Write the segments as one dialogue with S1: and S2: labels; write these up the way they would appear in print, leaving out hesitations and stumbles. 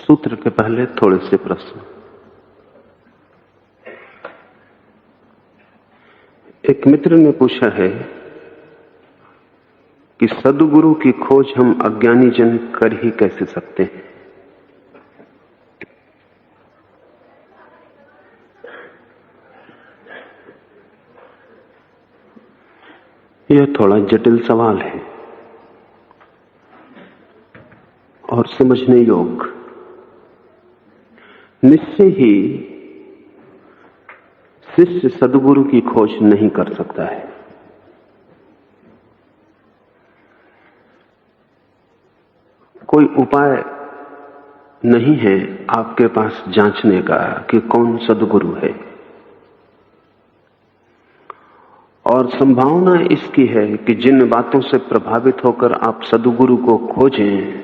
S1: सूत्र के पहले थोड़े से प्रश्न। एक मित्र ने पूछा है कि सद्गुरु की खोज हम अज्ञानी जन कर ही कैसे सकते हैं। यह थोड़ा जटिल सवाल है और समझने योग्य। निश्चय ही शिष्य सद्गुरु की खोज नहीं कर सकता है। कोई उपाय नहीं है आपके पास जांचने का कि कौन सद्गुरु है, और संभावना इसकी है कि जिन बातों से प्रभावित होकर आप सद्गुरु को खोजें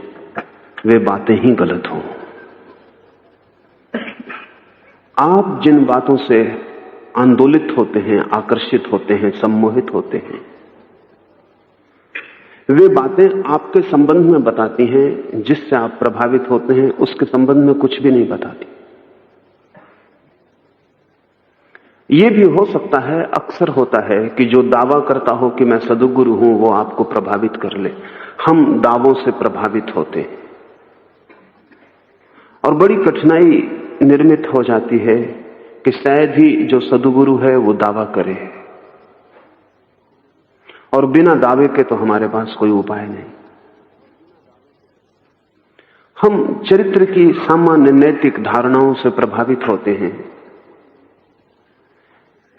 S1: वे बातें ही गलत हों। आप जिन बातों से आंदोलित होते हैं, आकर्षित होते हैं, सम्मोहित होते हैं, वे बातें आपके संबंध में बताती हैं। जिससे आप प्रभावित होते हैं उसके संबंध में कुछ भी नहीं बताती। यह भी हो सकता है, अक्सर होता है कि जो दावा करता हो कि मैं सद्गुरु हूं वो आपको प्रभावित कर ले। हम दावों से प्रभावित होते हैं और बड़ी कठिनाई निर्मित हो जाती है कि शायद ही जो सद्गुरु है वो दावा करे, और बिना दावे के तो हमारे पास कोई उपाय नहीं। हम चरित्र की सामान्य नैतिक धारणाओं से प्रभावित होते हैं,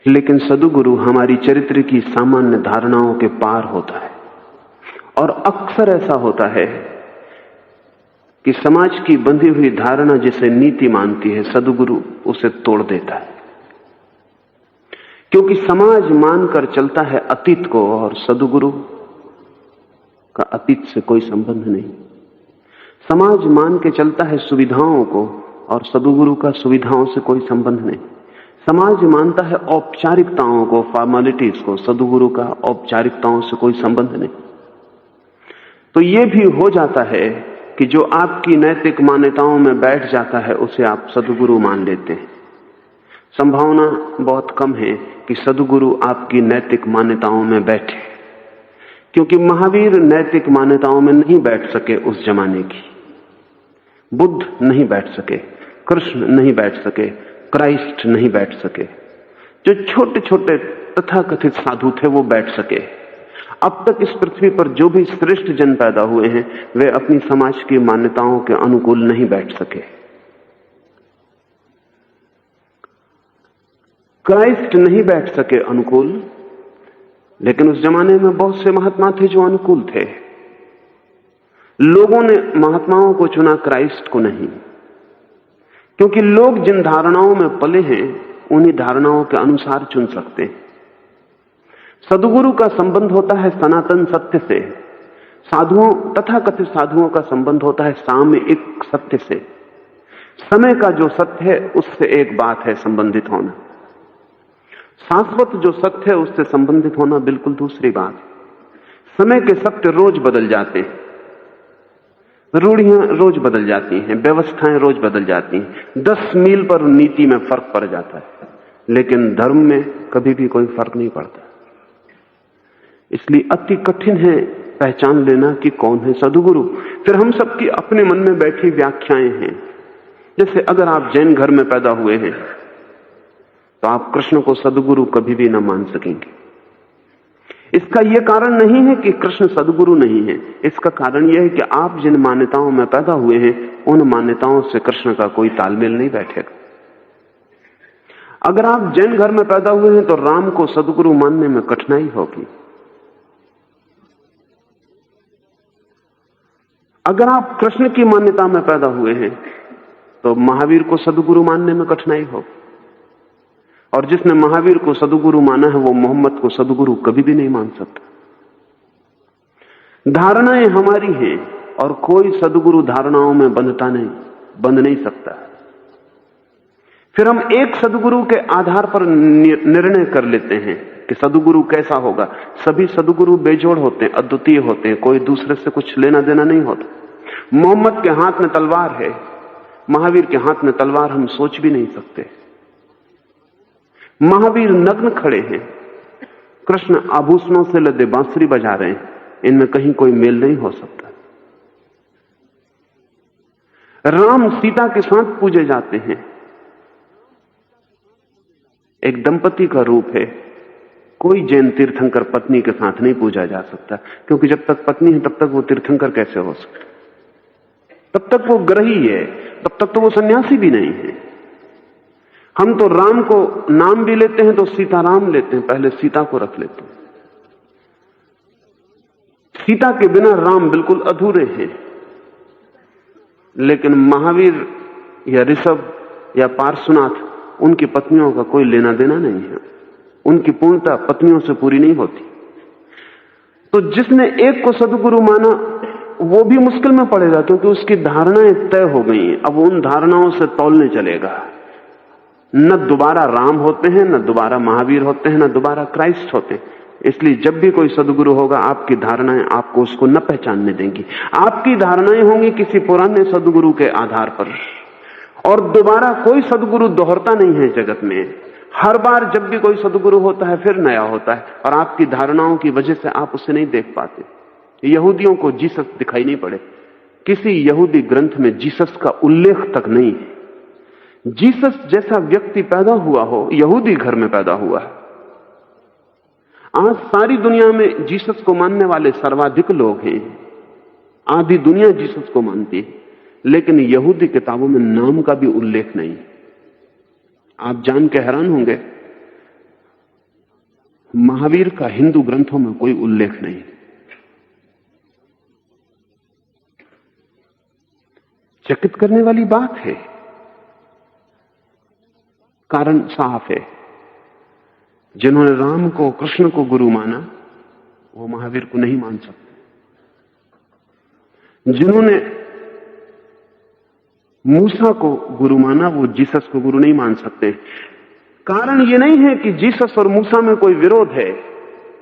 S1: लेकिन सद्गुरु हमारी चरित्र की सामान्य धारणाओं के पार होता है। और अक्सर ऐसा होता है कि समाज की बंधी हुई धारणा जिसे नीति मानती है, सद्गुरु उसे तोड़ देता है। क्योंकि समाज मानकर चलता है अतीत को, और सद्गुरु का अतीत से कोई संबंध नहीं। समाज मान के चलता है सुविधाओं को, और सद्गुरु का सुविधाओं से कोई संबंध नहीं। समाज मानता है औपचारिकताओं को, फॉर्मेलिटीज को, सद्गुरु का औपचारिकताओं से कोई संबंध नहीं। तो यह भी हो जाता है कि जो आपकी नैतिक मान्यताओं में बैठ जाता है उसे आप सद्गुरु मान लेते हैं। संभावना बहुत कम है कि सद्गुरु आपकी नैतिक मान्यताओं में बैठे, क्योंकि महावीर नैतिक मान्यताओं में नहीं बैठ सके उस जमाने की। बुद्ध नहीं बैठ सके, कृष्ण नहीं बैठ सके, क्राइस्ट नहीं बैठ सके। जो छोटे छोटे तथाकथित साधु थे वो बैठ सके। अब तक इस पृथ्वी पर जो भी श्रेष्ठ जन पैदा हुए हैं वे अपनी समाज की मान्यताओं के अनुकूल नहीं बैठ सके। क्राइस्ट नहीं बैठ सके अनुकूल, लेकिन उस जमाने में बहुत से महात्मा थे जो अनुकूल थे। लोगों ने महात्माओं को चुना, क्राइस्ट को नहीं, क्योंकि लोग जिन धारणाओं में पले हैं उन्हीं धारणाओं के अनुसार चुन सकते हैं। सद्गुरु का संबंध होता है सनातन सत्य से, साधुओं तथाकथित साधुओं का संबंध होता है सामयिक सत्य से। समय का जो सत्य है उससे एक बात है संबंधित होना, शाश्वत जो सत्य है उससे संबंधित होना बिल्कुल दूसरी बात है। समय के सत्य रोज बदल जाते हैं, रूढ़ियां रोज बदल जाती हैं, व्यवस्थाएं रोज बदल जाती हैं। 10 मील पर नीति में फर्क पड़ जाता है, लेकिन धर्म में कभी भी कोई फर्क नहीं पड़ता। इसलिए अति कठिन है पहचान लेना कि कौन है सद्गुरु। फिर हम सबकी अपने मन में बैठी व्याख्याएं हैं। जैसे अगर आप जैन घर में पैदा हुए हैं तो आप कृष्ण को सद्गुरु कभी भी ना मान सकेंगे। इसका यह कारण नहीं है कि कृष्ण सद्गुरु नहीं है, इसका कारण यह है कि आप जिन मान्यताओं में पैदा हुए हैं उन मान्यताओं से कृष्ण का कोई तालमेल नहीं बैठेगा। अगर आप जैन घर में पैदा हुए हैं तो राम को सद्गुरु मानने में कठिनाई होगी। अगर आप कृष्ण की मान्यता में पैदा हुए हैं तो महावीर को सद्गुरु मानने में कठिनाई होगी, और जिसने महावीर को सद्गुरु माना है वो मोहम्मद को सद्गुरु कभी भी नहीं मान सकता। धारणाएं हमारी हैं और कोई सद्गुरु धारणाओं में बंध नहीं सकता। फिर हम एक सद्गुरु के आधार पर निर्णय कर लेते हैं कि सद्गुरु कैसा होगा। सभी सद्गुरु बेजोड़ होते हैं, अद्वितीय होते हैं, कोई दूसरे से कुछ लेना देना नहीं होता। मोहम्मद के हाथ में तलवार है, महावीर के हाथ में तलवार हम सोच भी नहीं सकते। महावीर नग्न खड़े हैं, कृष्ण आभूषणों से लदे बांसुरी बजा रहे हैं, इनमें कहीं कोई मेल नहीं हो सकता। राम सीता के साथ पूजे जाते हैं, एक दंपति का रूप है। कोई जैन तीर्थंकर पत्नी के साथ नहीं पूजा जा सकता, क्योंकि जब तक पत्नी है तब तक वो तीर्थंकर कैसे हो सकता? तब तक वो ग्रही है, तब तक तो वो सन्यासी भी नहीं है। हम तो राम को नाम भी लेते हैं तो सीताराम लेते हैं, पहले सीता को रख लेते हैं। सीता के बिना राम बिल्कुल अधूरे हैं। लेकिन महावीर या ऋषभ या पार्श्वनाथ, उनकी पत्नियों का कोई लेना देना नहीं है, उनकी पूर्णता पत्नियों से पूरी नहीं होती। तो जिसने एक को सदगुरु माना वो भी मुश्किल में पड़ेगा, क्योंकि उसकी धारणाएं तय हो गई हैं। अब उन धारणाओं से तौलने चलेगा। न दोबारा राम होते हैं, न दोबारा महावीर होते हैं, न दोबारा क्राइस्ट होते हैं। इसलिए जब भी कोई सदगुरु होगा, आपकी धारणाएं आपको उसको न पहचानने देंगी। आपकी धारणाएं होंगी किसी पुराने सदगुरु के आधार पर, और दोबारा कोई सदगुरु दोहरता नहीं है जगत में। हर बार जब भी कोई सदगुरु होता है फिर नया होता है, और आपकी धारणाओं की वजह से आप उसे नहीं देख पाते। यहूदियों को जीसस दिखाई नहीं पड़े, किसी यहूदी ग्रंथ में जीसस का उल्लेख तक नहीं है। जीसस जैसा व्यक्ति पैदा हुआ हो, यहूदी घर में पैदा हुआ है। आज सारी दुनिया में जीसस को मानने वाले सर्वाधिक लोग हैं, आधी दुनिया जीसस को मानती है, लेकिन यहूदी किताबों में नाम का भी उल्लेख नहीं। आप जान के हैरान होंगे, महावीर का हिंदू ग्रंथों में कोई उल्लेख नहीं। चकित करने वाली बात है। कारण साफ है, जिन्होंने राम को, कृष्ण को गुरु माना, वो महावीर को नहीं मान सकते। जिन्होंने मूसा को गुरु माना, वो जीसस को गुरु नहीं मान सकते। कारण ये नहीं है कि जीसस और मूसा में कोई विरोध है।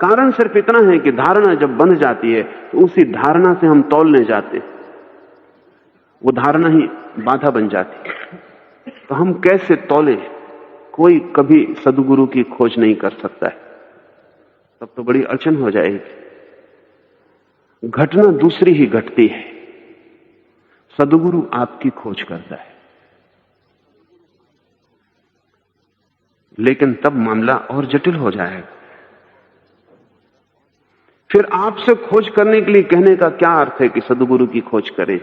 S1: कारण सिर्फ इतना है कि धारणा जब बंध जाती है तो उसी धारणा से हम तौलने जाते, वो धारणा ही बाधा बन जाती। तो हम कैसे तौले? कोई कभी सदगुरु की खोज नहीं कर सकता है, तब तो बड़ी अड़चन हो जाएगी। घटना दूसरी ही घटती है, सदगुरु आपकी खोज करता है। लेकिन तब मामला और जटिल हो जाएगा। फिर आपसे खोज करने के लिए कहने का क्या अर्थ है कि सदगुरु की खोज करें?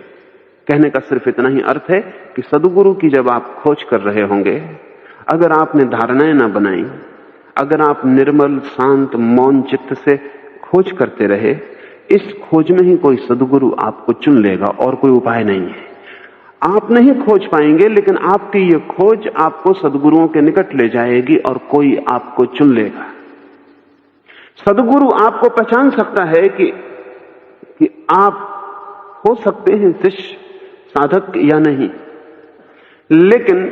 S1: कहने का सिर्फ इतना ही अर्थ है कि सदगुरु की जब आप खोज कर रहे होंगे, अगर आपने धारणाएं ना बनाई, अगर आप निर्मल शांत मौन चित्त से खोज करते रहे, इस खोज में ही कोई सदगुरु आपको चुन लेगा, और कोई उपाय नहीं है। आप नहीं खोज पाएंगे, लेकिन आपकी ये खोज आपको सदगुरुओं के निकट ले जाएगी और कोई आपको चुन लेगा। सदगुरु आपको पहचान सकता है कि आप हो सकते हैं शिष्य साधक या नहीं, लेकिन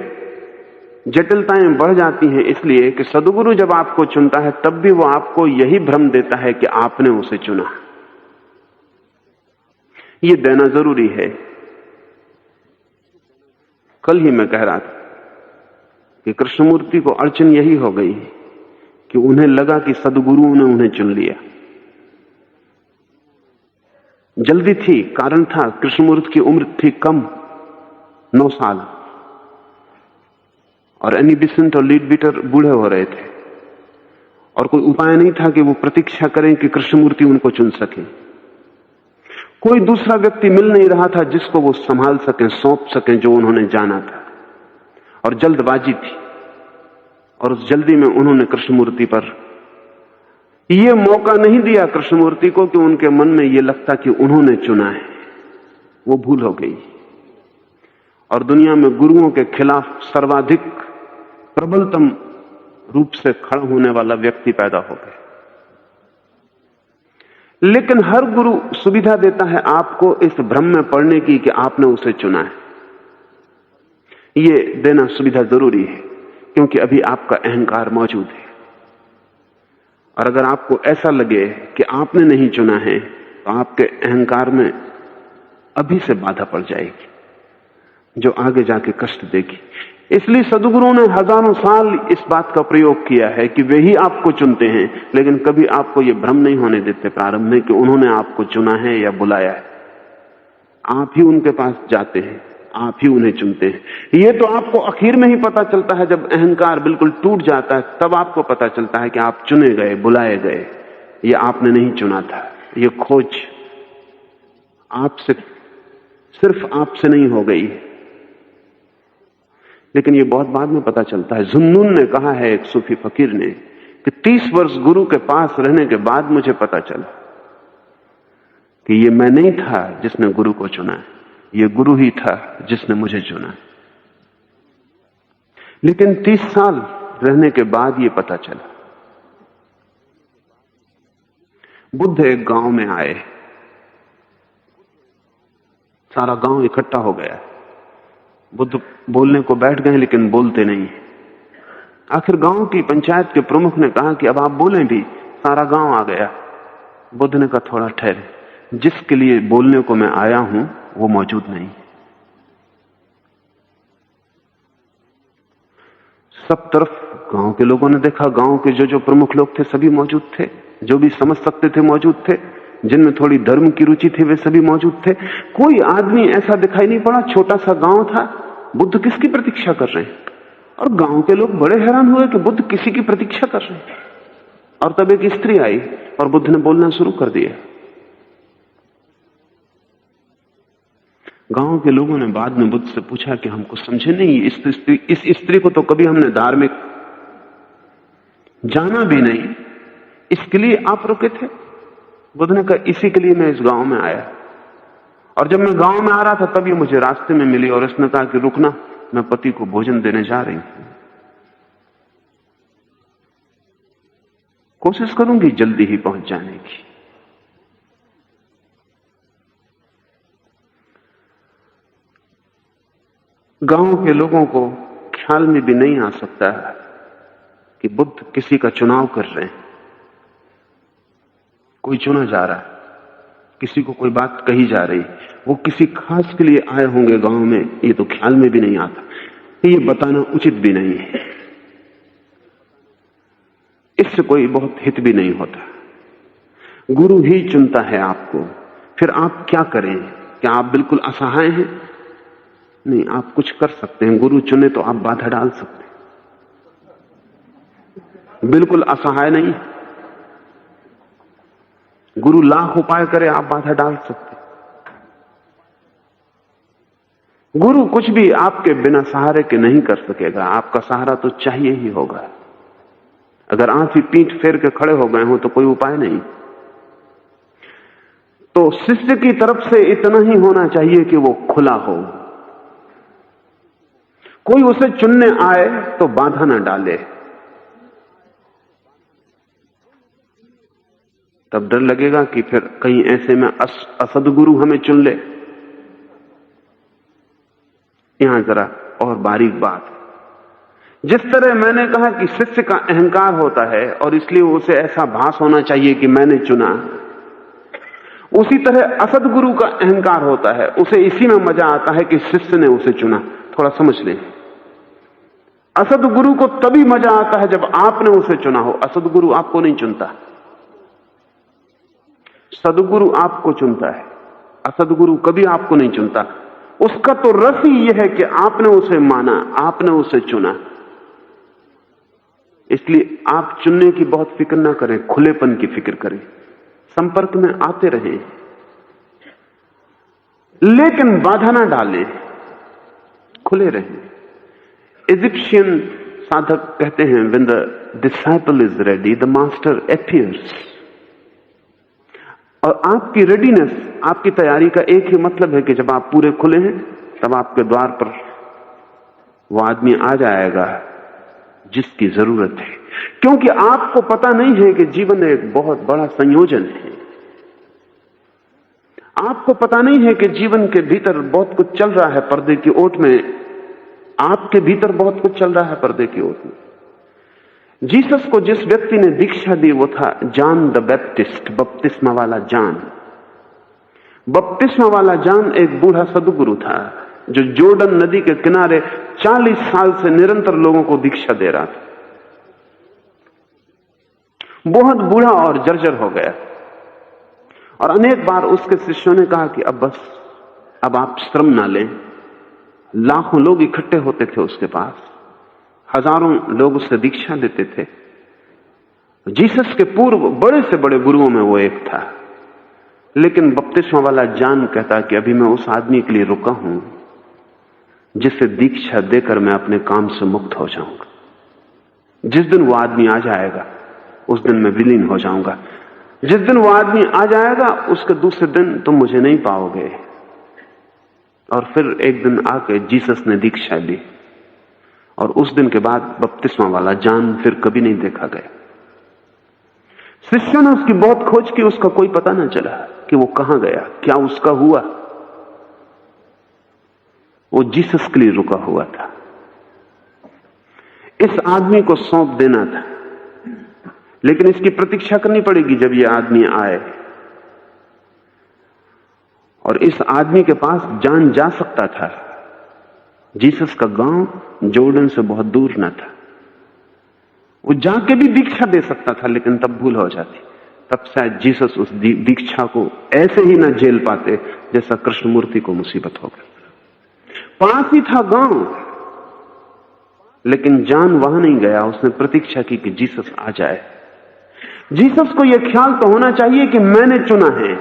S1: जटिलताएं बढ़ जाती हैं, इसलिए कि सदगुरु जब आपको चुनता है तब भी वो आपको यही भ्रम देता है कि आपने उसे चुना। ये देना जरूरी है। कल ही मैं कह रहा था कि कृष्णमूर्ति को अड़चन यही हो गई कि उन्हें लगा कि सदगुरुओं ने उन्हें चुन लिया। जल्दी थी, कारण था कृष्णमूर्ति की उम्र थी कम, 9 साल, और एनी बिसेंट और लीड बीटर बूढ़े हो रहे थे, और कोई उपाय नहीं था कि वो प्रतीक्षा करें कि कृष्णमूर्ति उनको चुन सके। कोई दूसरा व्यक्ति मिल नहीं रहा था जिसको वो संभाल सकें, सौंप सकें जो उन्होंने जाना था, और जल्दबाजी थी, और उस जल्दी में उन्होंने कृष्णमूर्ति पर ये मौका नहीं दिया कृष्णमूर्ति को कि उनके मन में ये लगता कि उन्होंने चुना है। वो भूल हो गई, और दुनिया में गुरुओं के खिलाफ सर्वाधिक प्रबलतम रूप से खड़ा होने वाला व्यक्ति पैदा हो गया। लेकिन हर गुरु सुविधा देता है आपको इस भ्रम में पड़ने की कि आपने उसे चुना है। ये देना सुविधा जरूरी है, क्योंकि अभी आपका अहंकार मौजूद है, और अगर आपको ऐसा लगे कि आपने नहीं चुना है तो आपके अहंकार में अभी से बाधा पड़ जाएगी। जो आगे जाके कष्ट देगी। इसलिए सद्गुरुओं ने हजारों साल इस बात का प्रयोग किया है कि वे ही आपको चुनते हैं, लेकिन कभी आपको यह भ्रम नहीं होने देते प्रारंभ में कि उन्होंने आपको चुना है या बुलाया है। आप ही उनके पास जाते हैं, आप ही उन्हें चुनते हैं। ये तो आपको आखिर में ही पता चलता है, जब अहंकार बिल्कुल टूट जाता है, तब आपको पता चलता है कि आप चुने गए, बुलाए गए। ये आपने नहीं चुना था। ये खोज आपसे, सिर्फ आपसे नहीं हो गई, लेकिन ये बहुत बाद में पता चलता है। जुन्नून ने कहा है, एक सूफी फकीर ने, कि 30 वर्ष गुरु के पास रहने के बाद मुझे पता चला कि ये मैं नहीं था जिसने गुरु को चुना है, ये गुरु ही था जिसने मुझे चुना। लेकिन 30 साल रहने के बाद ये पता चला। बुद्ध एक गांव में आए, सारा गांव इकट्ठा हो गया। बुद्ध बोलने को बैठ गए, लेकिन बोलते नहीं। आखिर गांव की पंचायत के प्रमुख ने कहा कि अब आप बोलें भी, सारा गांव आ गया। बुद्ध ने कहा, थोड़ा ठहरे, जिसके लिए बोलने को मैं आया हूं वो मौजूद नहीं। सब तरफ गांव के लोगों ने देखा, गांव के जो जो प्रमुख लोग थे सभी मौजूद थे, जो भी समझ सकते थे मौजूद थे, जिनमें थोड़ी धर्म की रुचि थी वे सभी मौजूद थे। कोई आदमी ऐसा दिखाई नहीं पड़ा। छोटा सा गांव था, बुद्ध किसकी प्रतीक्षा कर रहे हैं? और गांव के लोग बड़े हैरान हुए कि बुद्ध किसी की प्रतीक्षा कर रहे हैं। और तब एक स्त्री आई और बुद्ध ने बोलना शुरू कर दिया। गांव के लोगों ने बाद में बुद्ध से पूछा कि हमको समझे नहीं, इस स्त्री को तो कभी हमने धार्मिक जाना भी नहीं, इसके लिए आप रुके थे? बुद्ध ने कहा, इसी के लिए मैं इस गांव में आया। और जब मैं गांव में आ रहा था तब ये मुझे रास्ते में मिली और इसने कहा कि रुकना, मैं पति को भोजन देने जा रही हूं। कोशिश करूंगी जल्दी ही पहुंच जाने की। गांव के लोगों को ख्याल में भी नहीं आ सकता कि बुद्ध किसी का चुनाव कर रहे हैं। कोई चुना जा रहा है, किसी को कोई बात कही जा रही, वो किसी खास के लिए आए होंगे गांव में, ये तो ख्याल में भी नहीं आता। ये बताना उचित भी नहीं है, इससे कोई बहुत हित भी नहीं होता। गुरु ही चुनता है आपको। फिर आप क्या करें? क्या आप बिल्कुल असहाय हैं? नहीं, आप कुछ कर सकते हैं। गुरु चुने तो आप बाधा डाल सकते हैं, बिल्कुल असहाय नहीं। गुरु लाख उपाय करे, आप बाधा डाल सकते। गुरु कुछ भी आपके बिना सहारे के नहीं कर सकेगा, आपका सहारा तो चाहिए ही होगा। अगर आप ही पीठ फेर के खड़े हो गए हो तो कोई उपाय नहीं। तो शिष्य की तरफ से इतना ही होना चाहिए कि वो खुला हो। कोई उसे चुनने आए तो बाधा ना डाले, तब डर लगेगा कि फिर कहीं ऐसे में असदगुरु हमें चुन ले। यहां जरा और बारीक बात, जिस तरह मैंने कहा कि शिष्य का अहंकार होता है और इसलिए उसे ऐसा भास होना चाहिए कि मैंने चुना, उसी तरह असदगुरु का अहंकार होता है। उसे इसी में मजा आता है कि शिष्य ने उसे चुना। थोड़ा समझ लें, असदगुरु को तभी मजा आता है जब आपने उसे चुना हो। असदगुरु आपको नहीं चुनता, सदगुरु आपको चुनता है। असदगुरु कभी आपको नहीं चुनता। उसका तो रस ही यह है कि आपने उसे माना, आपने उसे चुना। इसलिए आप चुनने की बहुत फिक्र ना करें, खुलेपन की फिक्र करें, संपर्क में आते रहें, लेकिन बाधा ना डालें, खुले रहें। इजिप्शियन साधक कहते हैं, when the disciple is ready, the master appears। और आपकी रेडीनेस, आपकी तैयारी का एक ही मतलब है कि जब आप पूरे खुले हैं तब आपके द्वार पर वो आदमी आ जाएगा जिसकी जरूरत है। क्योंकि आपको पता नहीं है कि जीवन एक बहुत बड़ा संयोजन है। आपको पता नहीं है कि जीवन के भीतर बहुत कुछ चल रहा है पर्दे की ओट में। आपके भीतर बहुत कुछ चल रहा है पर्दे की ओट में। जीसस को जिस व्यक्ति ने दीक्षा दी वो था जॉन द बैप्टिस्ट, बपतिस्मा वाला जॉन। बपतिस्मा वाला जॉन एक बूढ़ा सदगुरु था जो जोर्डन नदी के किनारे 40 साल से निरंतर लोगों को दीक्षा दे रहा था। बहुत बूढ़ा और जर्जर हो गया और अनेक बार उसके शिष्यों ने कहा कि अब बस, अब आप श्रम ना लें। लाखों लोग इकट्ठे होते थे उसके पास, हजारों लोग उससे दीक्षा लेते थे। जीसस के पूर्व बड़े से बड़े गुरुओं में वो एक था। लेकिन बपतिस्मा वाला जॉन कहता कि अभी मैं उस आदमी के लिए रुका हूं जिसे दीक्षा देकर मैं अपने काम से मुक्त हो जाऊंगा। जिस दिन वो आदमी आ जाएगा उस दिन मैं विलीन हो जाऊंगा। जिस दिन वो आदमी आ जाएगा उसके दूसरे दिन तुम मुझे नहीं पाओगे। और फिर एक दिन आके जीसस ने दीक्षा ली और उस दिन के बाद बपतिस्मा वाला जॉन फिर कभी नहीं देखा गया। शिष्यों ने उसकी बहुत खोज की, उसका कोई पता न चला कि वो कहां गया, क्या उसका हुआ। वो जीसस के लिए रुका हुआ था। इस आदमी को सौंप देना था, लेकिन इसकी प्रतीक्षा करनी पड़ेगी जब ये आदमी आए। और इस आदमी के पास जॉन जा सकता था। जीसस का गांव जोर्डन से बहुत दूर न था, वो जाके भी दीक्षा दे सकता था, लेकिन तब भूल हो जाती। तब शायद जीसस उस दीक्षा को ऐसे ही ना झेल पाते जैसा कृष्णमूर्ति को मुसीबत हो गई। पास ही था गांव, लेकिन जॉन वहां नहीं गया। उसने प्रतीक्षा की कि जीसस आ जाए। जीसस को यह ख्याल तो होना चाहिए कि मैंने चुना है।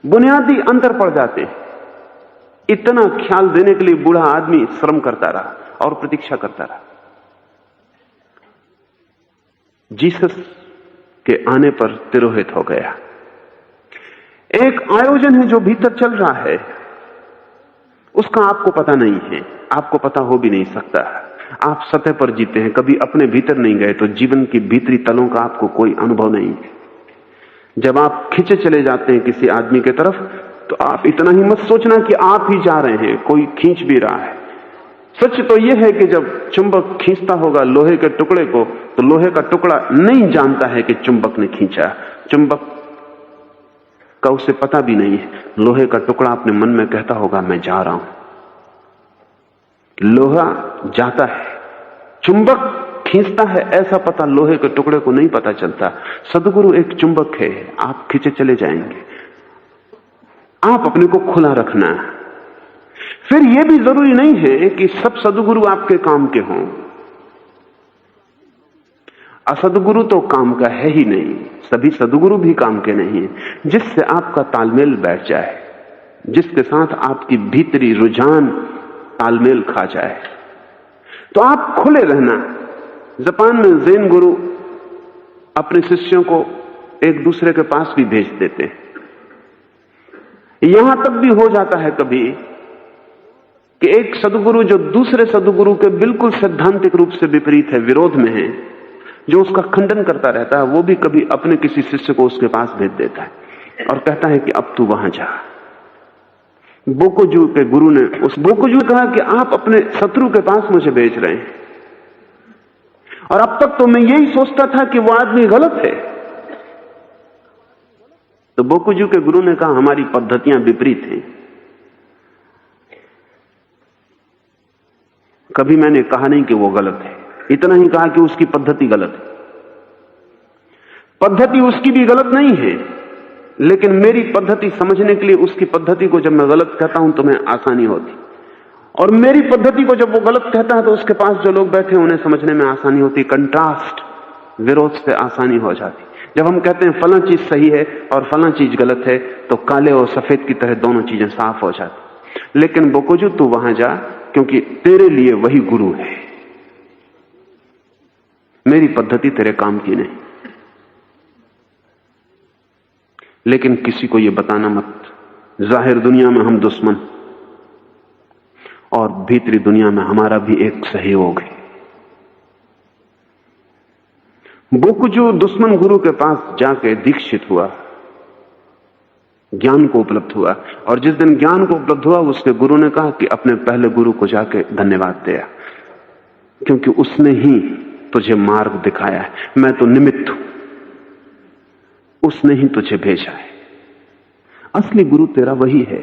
S1: बुनियादी अंतर पड़ जाते। इतना ख्याल देने के लिए बूढ़ा आदमी श्रम करता रहा और प्रतीक्षा करता रहा। जीसस के आने पर तिरोहित हो गया। एक आयोजन है जो भीतर चल रहा है, उसका आपको पता नहीं है, आपको पता हो भी नहीं सकता। आप सतह पर जीते हैं, कभी अपने भीतर नहीं गए, तो जीवन की भीतरी तलों का आपको कोई अनुभव नहीं है। जब आप खींचे चले जाते हैं किसी आदमी की तरफ, तो आप इतना ही मत सोचना कि आप ही जा रहे हैं, कोई खींच भी रहा है। सच तो यह है कि जब चुंबक खींचता होगा लोहे के टुकड़े को, तो लोहे का टुकड़ा नहीं जानता है कि चुंबक ने खींचा। चुंबक का उसे पता भी नहीं है। लोहे का टुकड़ा अपने मन में कहता होगा मैं जा रहा हूं। लोहा जाता है, चुंबक खींचता है, ऐसा पता लोहे के टुकड़े को नहीं पता चलता। सद्गुरु एक चुंबक है, आप खींचे चले जाएंगे। आप अपने को खुला रखना। फिर यह भी जरूरी नहीं है कि सब सद्गुरु आपके काम के हों। असद्गुरु तो काम का है ही नहीं, सभी सद्गुरु भी काम के नहीं है। जिससे आपका तालमेल बैठ जाए, जिसके साथ आपकी भीतरी रुझान तालमेल खा जाए, तो आप खुले रहना। जापान में ज़ेन गुरु अपने शिष्यों को एक दूसरे के पास भी भेज देते हैं। यहां तक भी हो जाता है कभी कि एक सद्गुरु जो दूसरे सद्गुरु के बिल्कुल सैद्धांतिक रूप से विपरीत है, विरोध में है, जो उसका खंडन करता रहता है, वो भी कभी अपने किसी शिष्य को उसके पास भेज देता है और कहता है कि अब तू वहां जा। बोकोजू के गुरु ने उस बोकोजू ने कहा कि आप अपने शत्रु के पास मुझे भेज रहे हैं, और अब तक तो मैं यही सोचता था कि वो आदमी गलत है। तो बोकोजू के गुरु ने कहा हमारी पद्धतियां विपरीत हैं। कभी मैंने कहा नहीं कि वो गलत है, इतना ही कहा कि उसकी पद्धति गलत है। पद्धति उसकी भी गलत नहीं है, लेकिन मेरी पद्धति समझने के लिए उसकी पद्धति को जब मैं गलत कहता हूं तो मैं आसानी होती, और मेरी पद्धति को जब वो गलत कहता है तो उसके पास जो लोग बैठे उन्हें समझने में आसानी होती। कंट्रास्ट, विरोध से आसानी हो जाती। जब हम कहते हैं फलां चीज सही है और फलां चीज गलत है, तो काले और सफेद की तरह दोनों चीजें साफ हो जाती। लेकिन बोकोजू तू वहां जा, क्योंकि तेरे लिए वही गुरु है, मेरी पद्धति तेरे काम की नहीं। लेकिन किसी को यह बताना मत, जाहिर दुनिया में हम दुश्मन और भीतरी दुनिया में हमारा भी एक सहयोग है। बोकोजू दुश्मन गुरु के पास जाके दीक्षित हुआ, ज्ञान को उपलब्ध हुआ, और जिस दिन ज्ञान को उपलब्ध हुआ उसके गुरु ने कहा कि अपने पहले गुरु को जाके धन्यवाद दिया, क्योंकि उसने ही तुझे मार्ग दिखाया है, मैं तो निमित्त हूं, उसने ही तुझे भेजा है। असली गुरु तेरा वही है।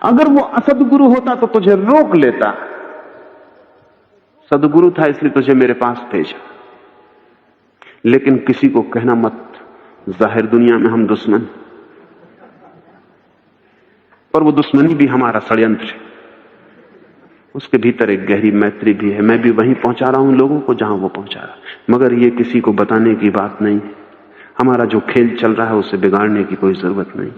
S1: अगर वो असदगुरु होता तो तुझे रोक लेता, सदगुरु था इसलिए तुझे मेरे पास भेजा। लेकिन किसी को कहना मत, जाहिर दुनिया में हम दुश्मन, पर वो दुश्मनी भी हमारा षड्यंत्र है, उसके भीतर एक गहरी मैत्री भी है। मैं भी वहीं पहुंचा रहा हूं लोगों को जहां वो पहुंचा रहा, मगर ये किसी को बताने की बात नहीं है। हमारा जो खेल चल रहा है उसे बिगाड़ने की कोई जरूरत नहीं।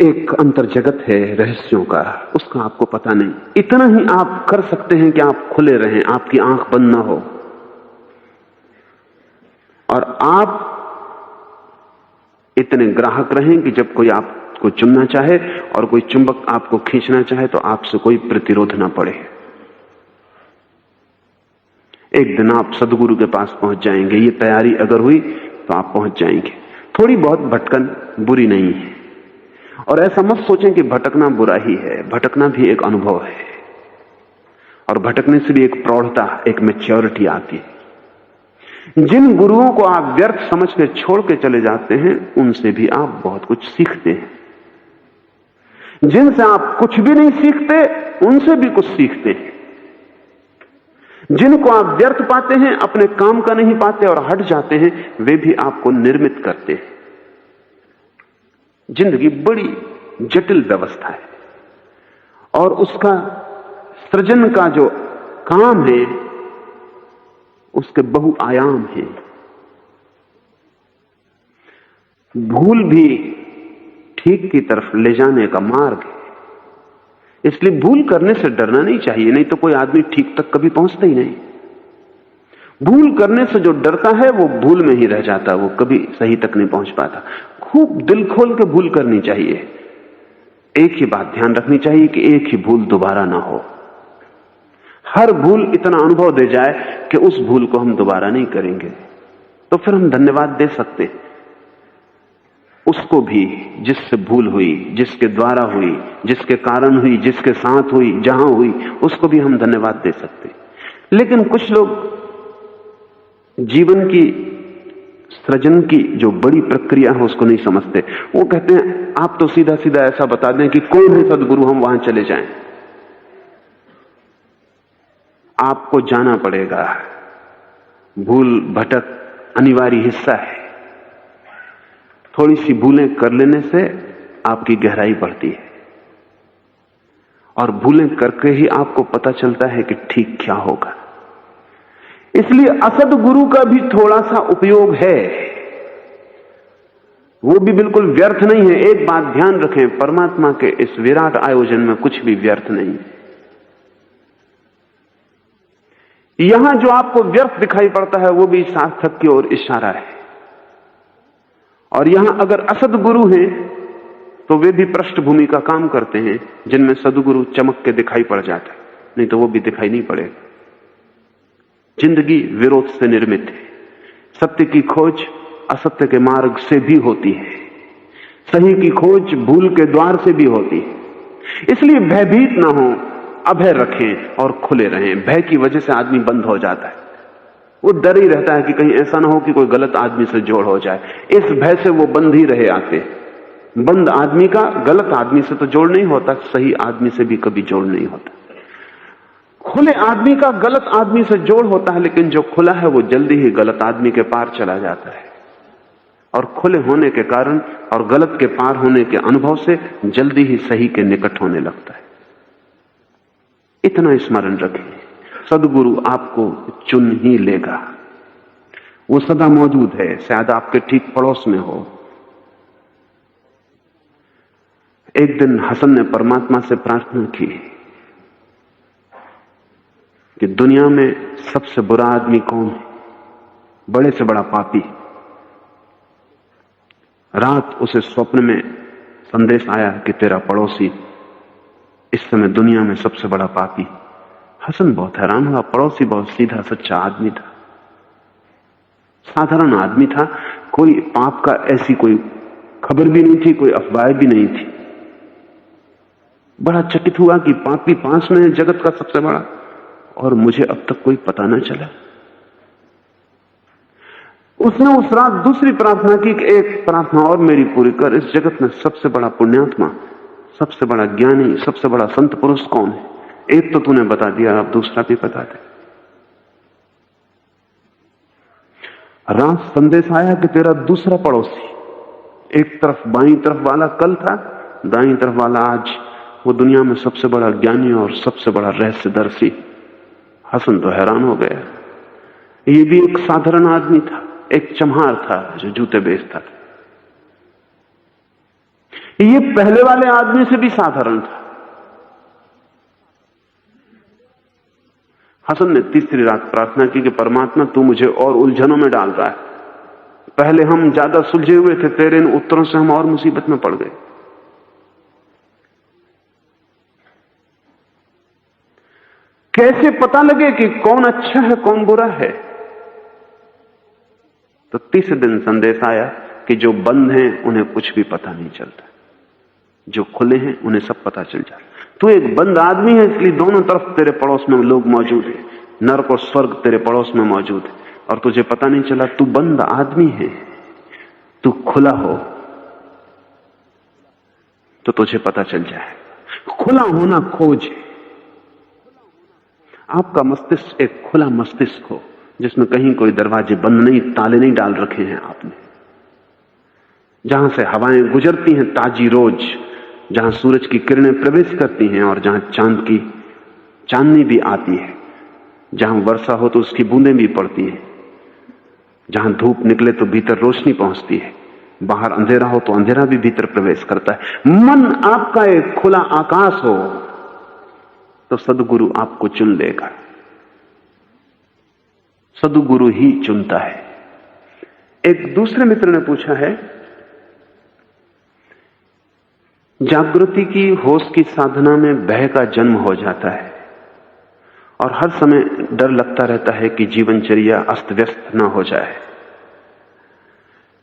S1: एक अंतर जगत है रहस्यों का, उसका आपको पता नहीं। इतना ही आप कर सकते हैं कि आप खुले रहें, आपकी आंख बंद ना हो, और आप इतने ग्राहक रहें कि जब कोई आपको चुनना चाहे और कोई चुंबक आपको खींचना चाहे तो आपसे कोई प्रतिरोध ना पड़े। एक दिन आप सदगुरु के पास पहुंच जाएंगे। ये तैयारी अगर हुई तो आप पहुंच जाएंगे। थोड़ी बहुत भटकन बुरी नहीं है, और ऐसा मत सोचें कि भटकना बुरा ही है। भटकना भी एक अनुभव है, और भटकने से भी एक प्रौढ़ता, एक मैच्योरिटी आती है। जिन गुरुओं को आप व्यर्थ समझ के छोड़ के चले जाते हैं, उनसे भी आप बहुत कुछ सीखते हैं। जिनसे आप कुछ भी नहीं सीखते, उनसे भी कुछ सीखते हैं। जिनको आप व्यर्थ पाते हैं, अपने काम का नहीं पाते और हट जाते हैं, वे भी आपको निर्मित करते हैं। जिंदगी बड़ी जटिल व्यवस्था है, और उसका सृजन का जो काम है उसके बहुआयाम हैं। भूल भी ठीक की तरफ ले जाने का मार्ग है, इसलिए भूल करने से डरना नहीं चाहिए, नहीं तो कोई आदमी ठीक तक कभी पहुंचता ही नहीं। भूल करने से जो डरता है वो भूल में ही रह जाता, वो कभी सही तक नहीं पहुंच पाता। खूब दिल खोल के भूल करनी चाहिए। एक ही बात ध्यान रखनी चाहिए कि एक ही भूल दोबारा ना हो। हर भूल इतना अनुभव दे जाए कि उस भूल को हम दोबारा नहीं करेंगे, तो फिर हम धन्यवाद दे सकते हैं उसको भी जिससे भूल हुई, जिसके द्वारा हुई, जिसके कारण हुई, जिसके साथ हुई, जहां हुई, उसको भी हम धन्यवाद दे सकते। लेकिन कुछ लोग जीवन की सृजन की जो बड़ी प्रक्रिया है उसको नहीं समझते। वो कहते हैं आप तो सीधा सीधा ऐसा बता दें कि कौन है सदगुरु, हम वहां चले जाएं। आपको जाना पड़ेगा। भूल भटक अनिवार्य हिस्सा है। थोड़ी सी भूलें कर लेने से आपकी गहराई बढ़ती है, और भूलें करके ही आपको पता चलता है कि ठीक क्या होगा। इसलिए असद गुरु का भी थोड़ा सा उपयोग है, वो भी बिल्कुल व्यर्थ नहीं है। एक बात ध्यान रखें, परमात्मा के इस विराट आयोजन में कुछ भी व्यर्थ नहीं है। यहां जो आपको व्यर्थ दिखाई पड़ता है वो भी सार्थक की ओर इशारा है, और यहां अगर असद गुरु हैं तो वे भी पृष्ठभूमि का काम करते हैं, जिनमें सदगुरु चमक के दिखाई पड़ जाता है, नहीं तो वो भी दिखाई नहीं पड़ेगा। जिंदगी विरोध से निर्मित है। सत्य की खोज असत्य के मार्ग से भी होती है, सही की खोज भूल के द्वार से भी होती है। इसलिए भयभीत ना हो, अभय रखें और खुले रहें। भय की वजह से आदमी बंद हो जाता है, वो डर ही रहता है कि कहीं ऐसा ना हो कि कोई गलत आदमी से जोड़ हो जाए। इस भय से वो बंद ही रहे आते। बंद आदमी का गलत आदमी से तो जोड़ नहीं होता, सही आदमी से भी कभी जोड़ नहीं होता। खुले आदमी का गलत आदमी से जोड़ होता है, लेकिन जो खुला है वो जल्दी ही गलत आदमी के पार चला जाता है, और खुले होने के कारण और गलत के पार होने के अनुभव से जल्दी ही सही के निकट होने लगता है। इतना स्मरण रखें, सदगुरु आपको चुन ही लेगा। वो सदा मौजूद है, शायद आपके ठीक पड़ोस में हो। एक दिन हसन ने परमात्मा से प्रार्थना की कि दुनिया में सबसे बुरा आदमी कौन है, बड़े से बड़ा पापी। रात उसे स्वप्न में संदेश आया कि तेरा पड़ोसी इस समय दुनिया में सबसे बड़ा पापी। हसन बहुत हैरान हुआ। पड़ोसी बहुत सीधा सच्चा आदमी था, साधारण आदमी था, कोई पाप का ऐसी कोई खबर भी नहीं थी, कोई अफवाह भी नहीं थी। बड़ा चकित हुआ कि पापी पास में है जगत का सबसे बड़ा, और मुझे अब तक कोई पता ना चला। उसने उस रात दूसरी प्रार्थना की कि एक प्रार्थना और मेरी पूरी कर, इस जगत में सबसे बड़ा पुण्यात्मा, सबसे बड़ा ज्ञानी, सबसे बड़ा संत पुरुष कौन है? एक तो तूने बता दिया, अब दूसरा भी बता दे। रात संदेश आया कि तेरा दूसरा पड़ोसी, एक तरफ बाईं तरफ वाला कल था, दाईं तरफ वाला आज, वो दुनिया में सबसे बड़ा ज्ञानी और सबसे बड़ा रहस्यदर्शी। हसन तो हैरान हो गया। ये भी एक साधारण आदमी था, एक चम्हार था जो जूते बेचता था। ये पहले वाले आदमी से भी साधारण था। हसन ने तीसरी रात प्रार्थना की कि परमात्मा तू मुझे और उलझनों में डाल रहा है। पहले हम ज्यादा सुलझे हुए थे, तेरे इन उत्तरों से हम और मुसीबत में पड़ गए। कैसे पता लगे कि कौन अच्छा है कौन बुरा है? तो तीसरे दिन संदेश आया कि जो बंद हैं उन्हें कुछ भी पता नहीं चलता, जो खुले हैं उन्हें सब पता चल जाता। तू एक बंद आदमी है, इसलिए दोनों तरफ तेरे पड़ोस में लोग मौजूद हैं, नरक और स्वर्ग तेरे पड़ोस में मौजूद है, और तुझे पता नहीं चला। तू बंद आदमी है, तू खुला हो तो तुझे पता चल जाए। खुला होना खोज है। आपका मस्तिष्क एक खुला मस्तिष्क हो, जिसमें कहीं कोई दरवाजे बंद नहीं, ताले नहीं डाल रखे हैं आपने, जहां से हवाएं गुजरती हैं ताजी रोज, जहां सूरज की किरणें प्रवेश करती हैं और जहां चांदनी भी आती है, जहां वर्षा हो तो उसकी बूंदें भी पड़ती हैं, जहां धूप निकले तो भीतर रोशनी पहुंचती है, बाहर अंधेरा हो तो अंधेरा भी भीतर प्रवेश करता है। मन आपका एक खुला आकाश हो तो सद्गुरु आपको चुन लेगा। सद्गुरु ही चुनता है। एक दूसरे मित्र ने पूछा है, जागृति की होश की साधना में भय का जन्म हो जाता है और हर समय डर लगता रहता है कि जीवनचर्या अस्त व्यस्त न हो जाए।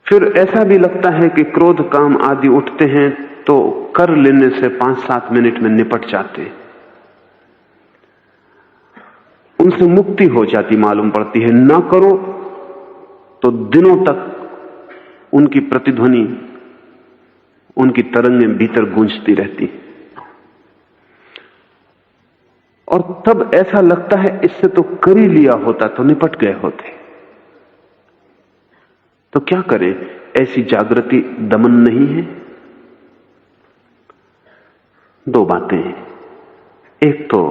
S1: फिर ऐसा भी लगता है कि क्रोध काम आदि उठते हैं तो कर लेने से 5-7 मिनट में निपट जाते, उनसे मुक्ति हो जाती मालूम पड़ती है। ना करो तो दिनों तक उनकी प्रतिध्वनि, उनकी तरंगें भीतर गूंजती रहती, और तब ऐसा लगता है इससे तो कर ही लिया होता तो निपट गए होते। तो क्या करें? ऐसी जागृति दमन नहीं है। 2 बातें हैं। एक तो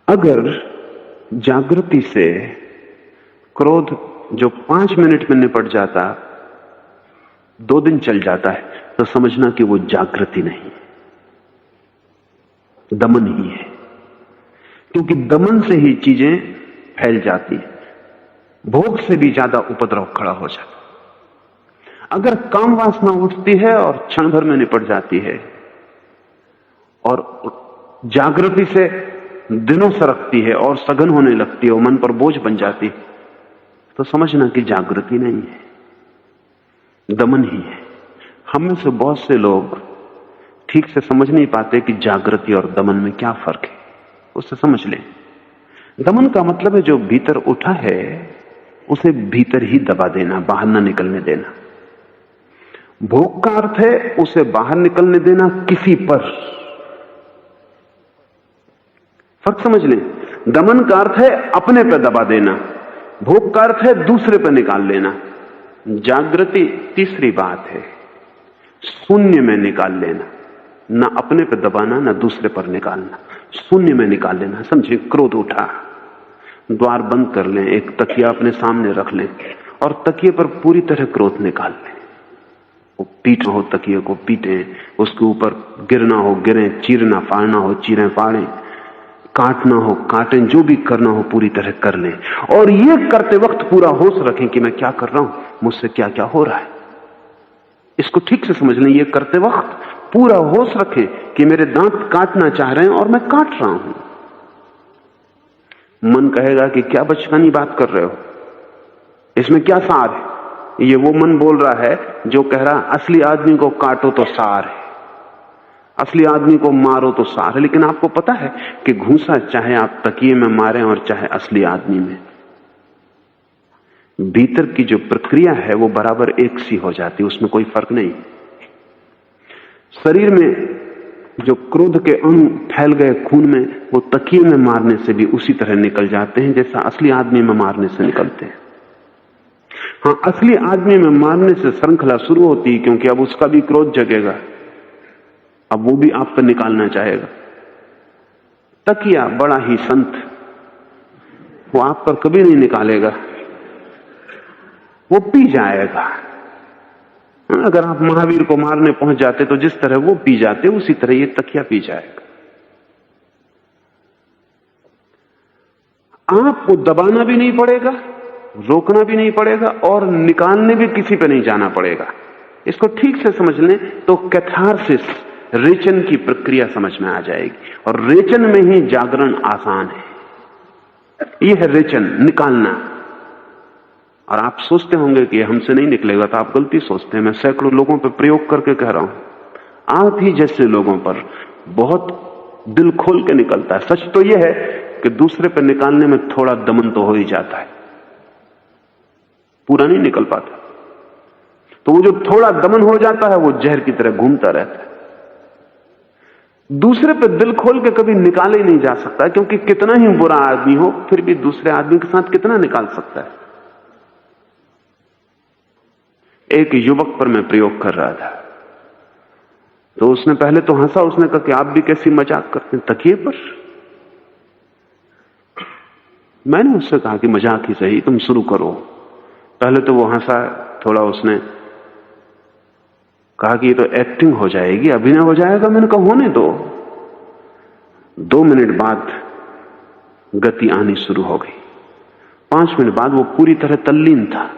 S1: अगर जागृति से क्रोध जो 5 मिनट में निपट जाता 2 दिन चल जाता है, तो समझना कि वो जागृति नहीं, दमन ही है। क्योंकि दमन से ही चीजें फैल जाती हैं, भोग से भी ज्यादा उपद्रव खड़ा हो जाता। अगर काम वासना उठती है और क्षण भर में निपट जाती है और जागृति से दिनों सरकती है और सघन होने लगती है और मन पर बोझ बन जाती है, तो समझना कि जागृति नहीं है, दमन ही है। हम में से बहुत से लोग ठीक से समझ नहीं पाते कि जागृति और दमन में क्या फर्क है। उससे समझ लें। दमन का मतलब है जो भीतर उठा है उसे भीतर ही दबा देना, बाहर ना निकलने देना। भोग का अर्थ है उसे बाहर निकलने देना किसी पर। फर्क समझ लें। दमन का अर्थ है अपने पे दबा देना, भोग का अर्थ है दूसरे पे निकाल लेना। जागृति तीसरी बात है, शून्य में निकाल लेना, ना अपने पे दबाना ना दूसरे पर निकालना, शून्य में निकाल लेना। समझे? क्रोध उठा, द्वार बंद कर लें, एक तकिया अपने सामने रख लें और तकिए पर पूरी तरह क्रोध निकाल लें। वो पीटना हो तकिए को पीटें, उसके ऊपर गिरना हो गिरें, चीरना फाड़ना हो चीरें फाड़ें, काटना हो काटें, जो भी करना हो पूरी तरह कर लें। और ये करते वक्त पूरा होश रखें कि मैं क्या कर रहा हूं, मुझसे क्या क्या हो रहा है। इसको ठीक से समझ लें। ये करते वक्त पूरा होश रखें कि मेरे दांत काटना चाह रहे हैं और मैं काट रहा हूं। मन कहेगा कि क्या बचकानी बात कर रहे हो, इसमें क्या सार है? ये वो मन बोल रहा है जो कह रहा असली आदमी को काटो तो सार है, असली आदमी को मारो तो सार है। लेकिन आपको पता है कि घूंसा चाहे आप तकिए में मारें और चाहे असली आदमी में, भीतर की जो प्रक्रिया है वो बराबर एक सी हो जाती है, उसमें कोई फर्क नहीं। शरीर में जो क्रोध के अणु फैल गए खून में, वो तकिए में मारने से भी उसी तरह निकल जाते हैं जैसा असली आदमी में मारने से निकलते हैं। हाँ, असली आदमी में मारने से श्रृंखला शुरू होती है, क्योंकि अब उसका भी क्रोध जगेगा, अब वो भी आप पर निकालना चाहेगा। तकिया बड़ा ही संत, वो आप पर कभी नहीं निकालेगा, वो पी जाएगा। अगर आप महावीर को मारने पहुंच जाते तो जिस तरह वो पी जाते उसी तरह ये तकिया पी जाएगा। आपको दबाना भी नहीं पड़ेगा, रोकना भी नहीं पड़ेगा, और निकालने भी किसी पे नहीं जाना पड़ेगा। इसको ठीक से समझ लें तो कैथारसिस, रेचन की प्रक्रिया समझ में आ जाएगी, और रेचन में ही जागरण आसान है। यह है रेचन, निकालना। और आप सोचते होंगे कि हमसे नहीं निकलेगा, तो आप गलती सोचते हैं। मैं सैकड़ों लोगों पर प्रयोग करके कह रहा हूं, आप ही जैसे लोगों पर बहुत दिल खोल के निकलता है। सच तो यह है कि दूसरे पर निकालने में थोड़ा दमन तो हो ही जाता है, पूरा नहीं निकल पाता। तो वो जो थोड़ा दमन हो जाता है वो जहर की तरह घूमता रहता है। दूसरे पे दिल खोल के कभी निकाले ही नहीं जा सकता, क्योंकि कितना ही बुरा आदमी हो फिर भी दूसरे आदमी के साथ कितना निकाल सकता है। एक युवक पर मैं प्रयोग कर रहा था, तो उसने पहले तो हंसा। उसने कहा कि आप भी कैसी मजाक करते हैं तकिए पर। मैंने उससे कहा कि मजाक ही सही, तुम शुरू करो। पहले तो वो हंसा, थोड़ा उसने कहा कि ये तो एक्टिंग हो जाएगी, अभिनय हो जाएगा। मैंने कहा होने दो। 2 मिनट बाद गति आनी शुरू हो गई। 5 मिनट बाद वो पूरी तरह तल्लीन था।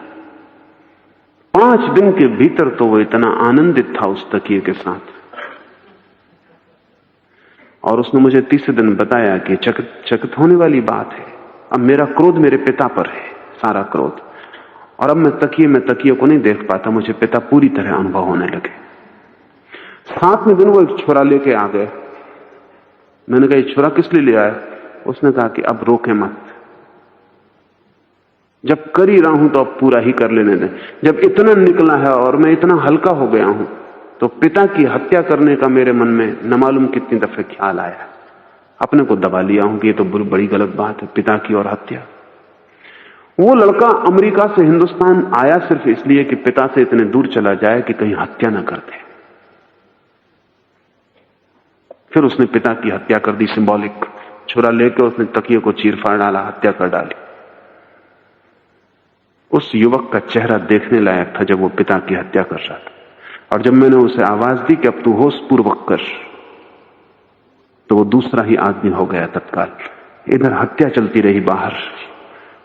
S1: 5 दिन के भीतर तो वो इतना आनंदित था उस तकिए के साथ। और उसने मुझे तीसरे दिन बताया कि चकित होने वाली बात है, अब मेरा क्रोध मेरे पिता पर है, सारा क्रोध, और अब मैं तकिए को नहीं देख पाता, मुझे पिता पूरी तरह अनुभव होने लगे। 7वें दिन वो एक छुरा लेके आ गए। मैंने कहा ये छुरा किस लिए ले आया? उसने कहा कि अब रोके मत, जब कर ही रहा हूं तो अब पूरा ही कर लेने दें। जब इतना निकला है और मैं इतना हल्का हो गया हूं, तो पिता की हत्या करने का मेरे मन में न मालूम कितनी दफे ख्याल आया। अपने को दबा लिया हूं कि ये तो बड़ी गलत बात है, पिता की और हत्या। वो लड़का अमेरिका से हिंदुस्तान आया सिर्फ इसलिए कि पिता से इतने दूर चला जाए कि कहीं हत्या न कर दे। फिर उसने पिता की हत्या कर दी, सिंबॉलिक। छुरा लेकर उसने तकिए को चीर फाड़ डाला, हत्या कर डाली। उस युवक का चेहरा देखने लायक था जब वो पिता की हत्या कर रहा था। और जब मैंने उसे आवाज दी कि अब तू होश पूर्वक कर, तो वो दूसरा ही आदमी हो गया तत्काल। इधर हत्या चलती रही बाहर,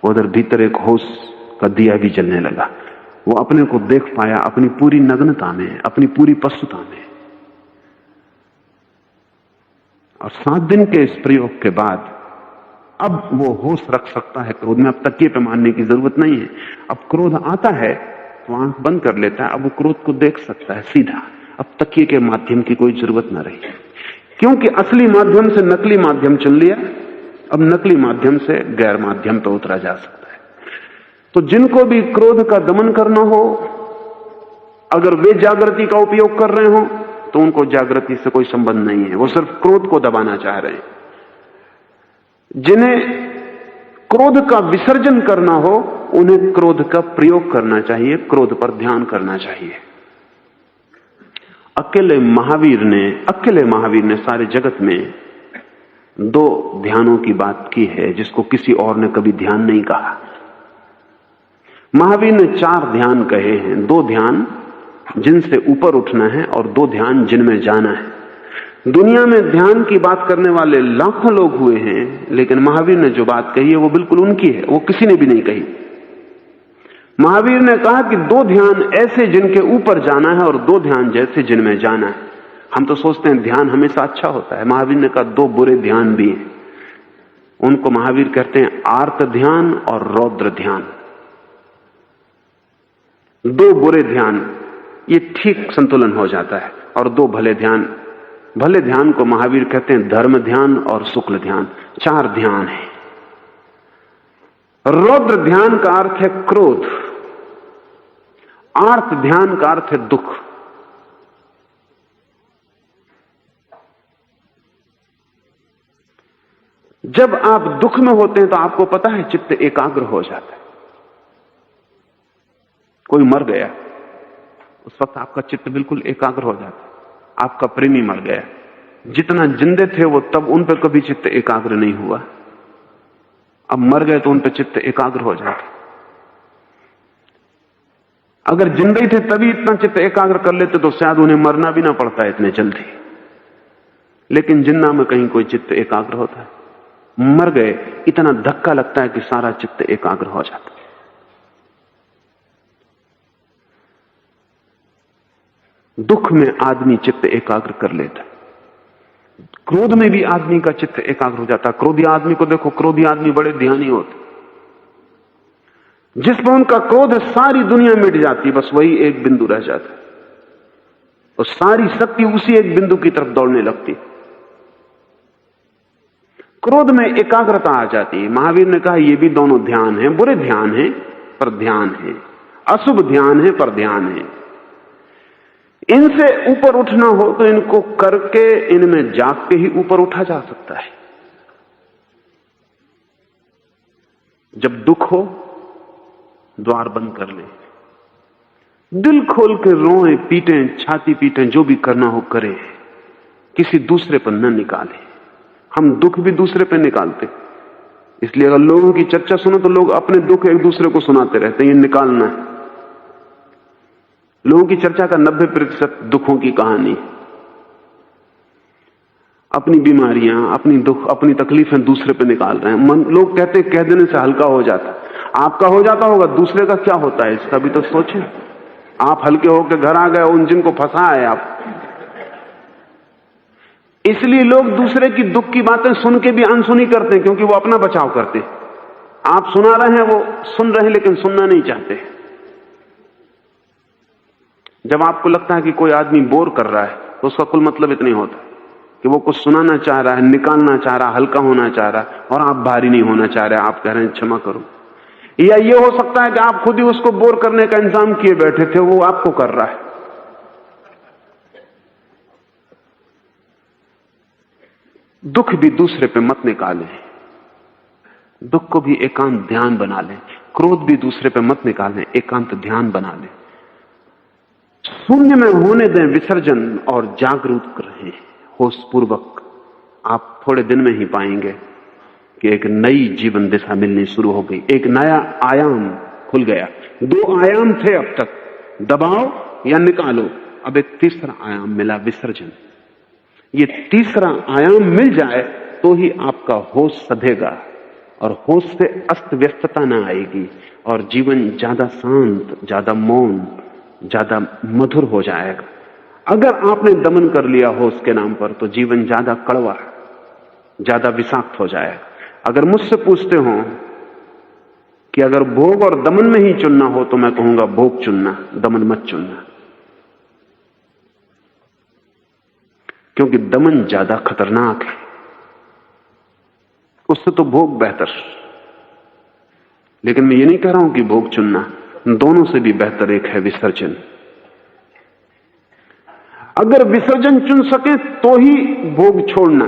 S1: उधर भीतर एक होश का दिया भी जलने लगा। वो अपने को देख पाया अपनी पूरी नग्नता में, अपनी पूरी पशुता में। और 7 दिन के इस प्रयोग के बाद अब वो होश रख सकता है क्रोध में। अब तकिए पे मारने की जरूरत नहीं है। अब क्रोध आता है तो आंख बंद कर लेता है, अब वो क्रोध को देख सकता है सीधा। अब तकिए के माध्यम की कोई जरूरत ना रही, क्योंकि असली माध्यम से नकली माध्यम चुन लिया। अब नकली माध्यम से गैर माध्यम पर उतरा जा सकता है। तो जिनको भी क्रोध का दमन करना हो, अगर वे जागृति का उपयोग कर रहे हो तो उनको जागृति से कोई संबंध नहीं है, वो सिर्फ क्रोध को दबाना चाह रहे हैं। जिन्हें क्रोध का विसर्जन करना हो उन्हें क्रोध का प्रयोग करना चाहिए, क्रोध पर ध्यान करना चाहिए। अकेले महावीर ने सारे जगत में 2 ध्यानों की बात की है जिसको किसी और ने कभी ध्यान नहीं कहा। महावीर ने 4 ध्यान कहे हैं, 2 ध्यान जिनसे ऊपर उठना है और 2 ध्यान जिनमें जाना है। दुनिया में ध्यान की बात करने वाले लाखों लोग हुए हैं, लेकिन महावीर ने जो बात कही है वो बिल्कुल उनकी है, वो किसी ने भी नहीं कही। महावीर ने कहा कि 2 ध्यान ऐसे जिनके ऊपर जाना है और 2 ध्यान जैसे जिनमें जाना है। हम तो सोचते हैं ध्यान हमेशा अच्छा होता है। महावीर ने कहा 2 बुरे ध्यान भी हैं। उनको महावीर कहते हैं आर्त ध्यान और रौद्र ध्यान। 2 बुरे ध्यान, ये ठीक संतुलन हो जाता है, और 2 भले ध्यान को महावीर कहते हैं धर्म ध्यान और शुक्ल ध्यान। 4 ध्यान है। रौद्र ध्यान का अर्थ है क्रोध, आर्त ध्यान का अर्थ है दुख। जब आप दुख में होते हैं तो आपको पता है चित्त एकाग्र हो जाता है। कोई मर गया, उस वक्त आपका चित्त बिल्कुल एकाग्र हो जाता है। आपका प्रेमी मर गया, जितना जिंदे थे वो तब उन पर कभी चित्त एकाग्र नहीं हुआ, अब मर गए तो उन पर चित्त एकाग्र हो जाता। अगर जिंदे ही थे तभी इतना चित्त एकाग्र कर लेते तो शायद उन्हें मरना भी ना पड़ता इतने जल्दी। लेकिन जिन्ना में कहीं कोई चित्त एकाग्र होता है, मर गए इतना धक्का लगता है कि सारा चित्त एकाग्र हो जाता है। दुख में आदमी चित्त एकाग्र कर लेता है, क्रोध में भी आदमी का चित्त एकाग्र हो जाता है। क्रोधी आदमी को देखो, क्रोधी आदमी बड़े ध्यानी होते, जिस पर उनका क्रोध है सारी दुनिया मिट जाती, बस वही एक बिंदु रह जाता है और सारी शक्ति उसी एक बिंदु की तरफ दौड़ने लगती। क्रोध में एकाग्रता आ जाती है। महावीर ने कहा ये भी दोनों ध्यान है, बुरे ध्यान है पर ध्यान है, अशुभ ध्यान है पर ध्यान है। इनसे ऊपर उठना हो तो इनको करके इनमें जाग के ही ऊपर उठा जा सकता है। जब दुख हो द्वार बंद कर ले, दिल खोल के रोएं, पीटें, छाती पीटें, जो भी करना हो करें, किसी दूसरे पर न निकालें। हम दुख भी दूसरे पर निकालते, इसलिए अगर लोगों की चर्चा सुनो तो लोग अपने दुख एक दूसरे को सुनाते रहते हैं, ये निकालना है। लोगों की चर्चा का 90% दुखों की कहानी, अपनी बीमारियां, अपनी दुख, अपनी तकलीफें दूसरे पे निकाल रहे हैं। लोग कहते हैं कह देने से हल्का हो जाता। आपका हो जाता होगा, दूसरे का क्या होता है इसका भी तो सोचें। आप हल्के होकर घर आ गए, उन जिनको फंसा है आप। इसलिए लोग दूसरे की दुख की बातें सुन के भी अनसुनी करते हैं, क्योंकि वो अपना बचाव करते हैं। आप सुना रहे हैं, वो सुन रहे हैं लेकिन सुनना नहीं चाहते। जब आपको लगता है कि कोई आदमी बोर कर रहा है तो उसका कुल मतलब इतना ही होता है कि वो कुछ सुनाना चाह रहा है, निकालना चाह रहा है, हल्का होना चाह रहा है, और आप भारी नहीं होना चाह रहे। आप कह रहे हैं क्षमा करो। या ये हो सकता है कि आप खुद ही उसको बोर करने का इंतजाम किए बैठे थे, वो आपको कर रहा है। दुख भी दूसरे पे मत निकालें, दुख को भी एकांत ध्यान बना लें। क्रोध भी दूसरे पे मत निकालें, एकांत ध्यान बना लें। शून्य में होने दें विसर्जन और जागरूक रहें होश पूर्वक। आप थोड़े दिन में ही पाएंगे कि एक नई जीवन दिशा मिलनी शुरू हो गई, एक नया आयाम खुल गया। 2 आयाम थे अब तक, दबाओ या निकालो, अब एक तीसरा आयाम मिला, विसर्जन। ये तीसरा आयाम मिल जाए तो ही आपका होश सधेगा और होश से अस्त व्यस्तता ना आएगी और जीवन ज्यादा शांत, ज्यादा मौन, ज्यादा मधुर हो जाएगा। अगर आपने दमन कर लिया होश के नाम पर तो जीवन ज्यादा कड़वा, ज्यादा विषाक्त हो जाएगा। अगर मुझसे पूछते हो कि अगर भोग और दमन में ही चुनना हो तो मैं कहूंगा भोग चुनना, दमन मत चुनना, क्योंकि दमन ज्यादा खतरनाक है, उससे तो भोग बेहतर। लेकिन मैं ये नहीं कह रहा हूं कि भोग चुनना, दोनों से भी बेहतर एक है विसर्जन। अगर विसर्जन चुन सके तो ही भोग छोड़ना,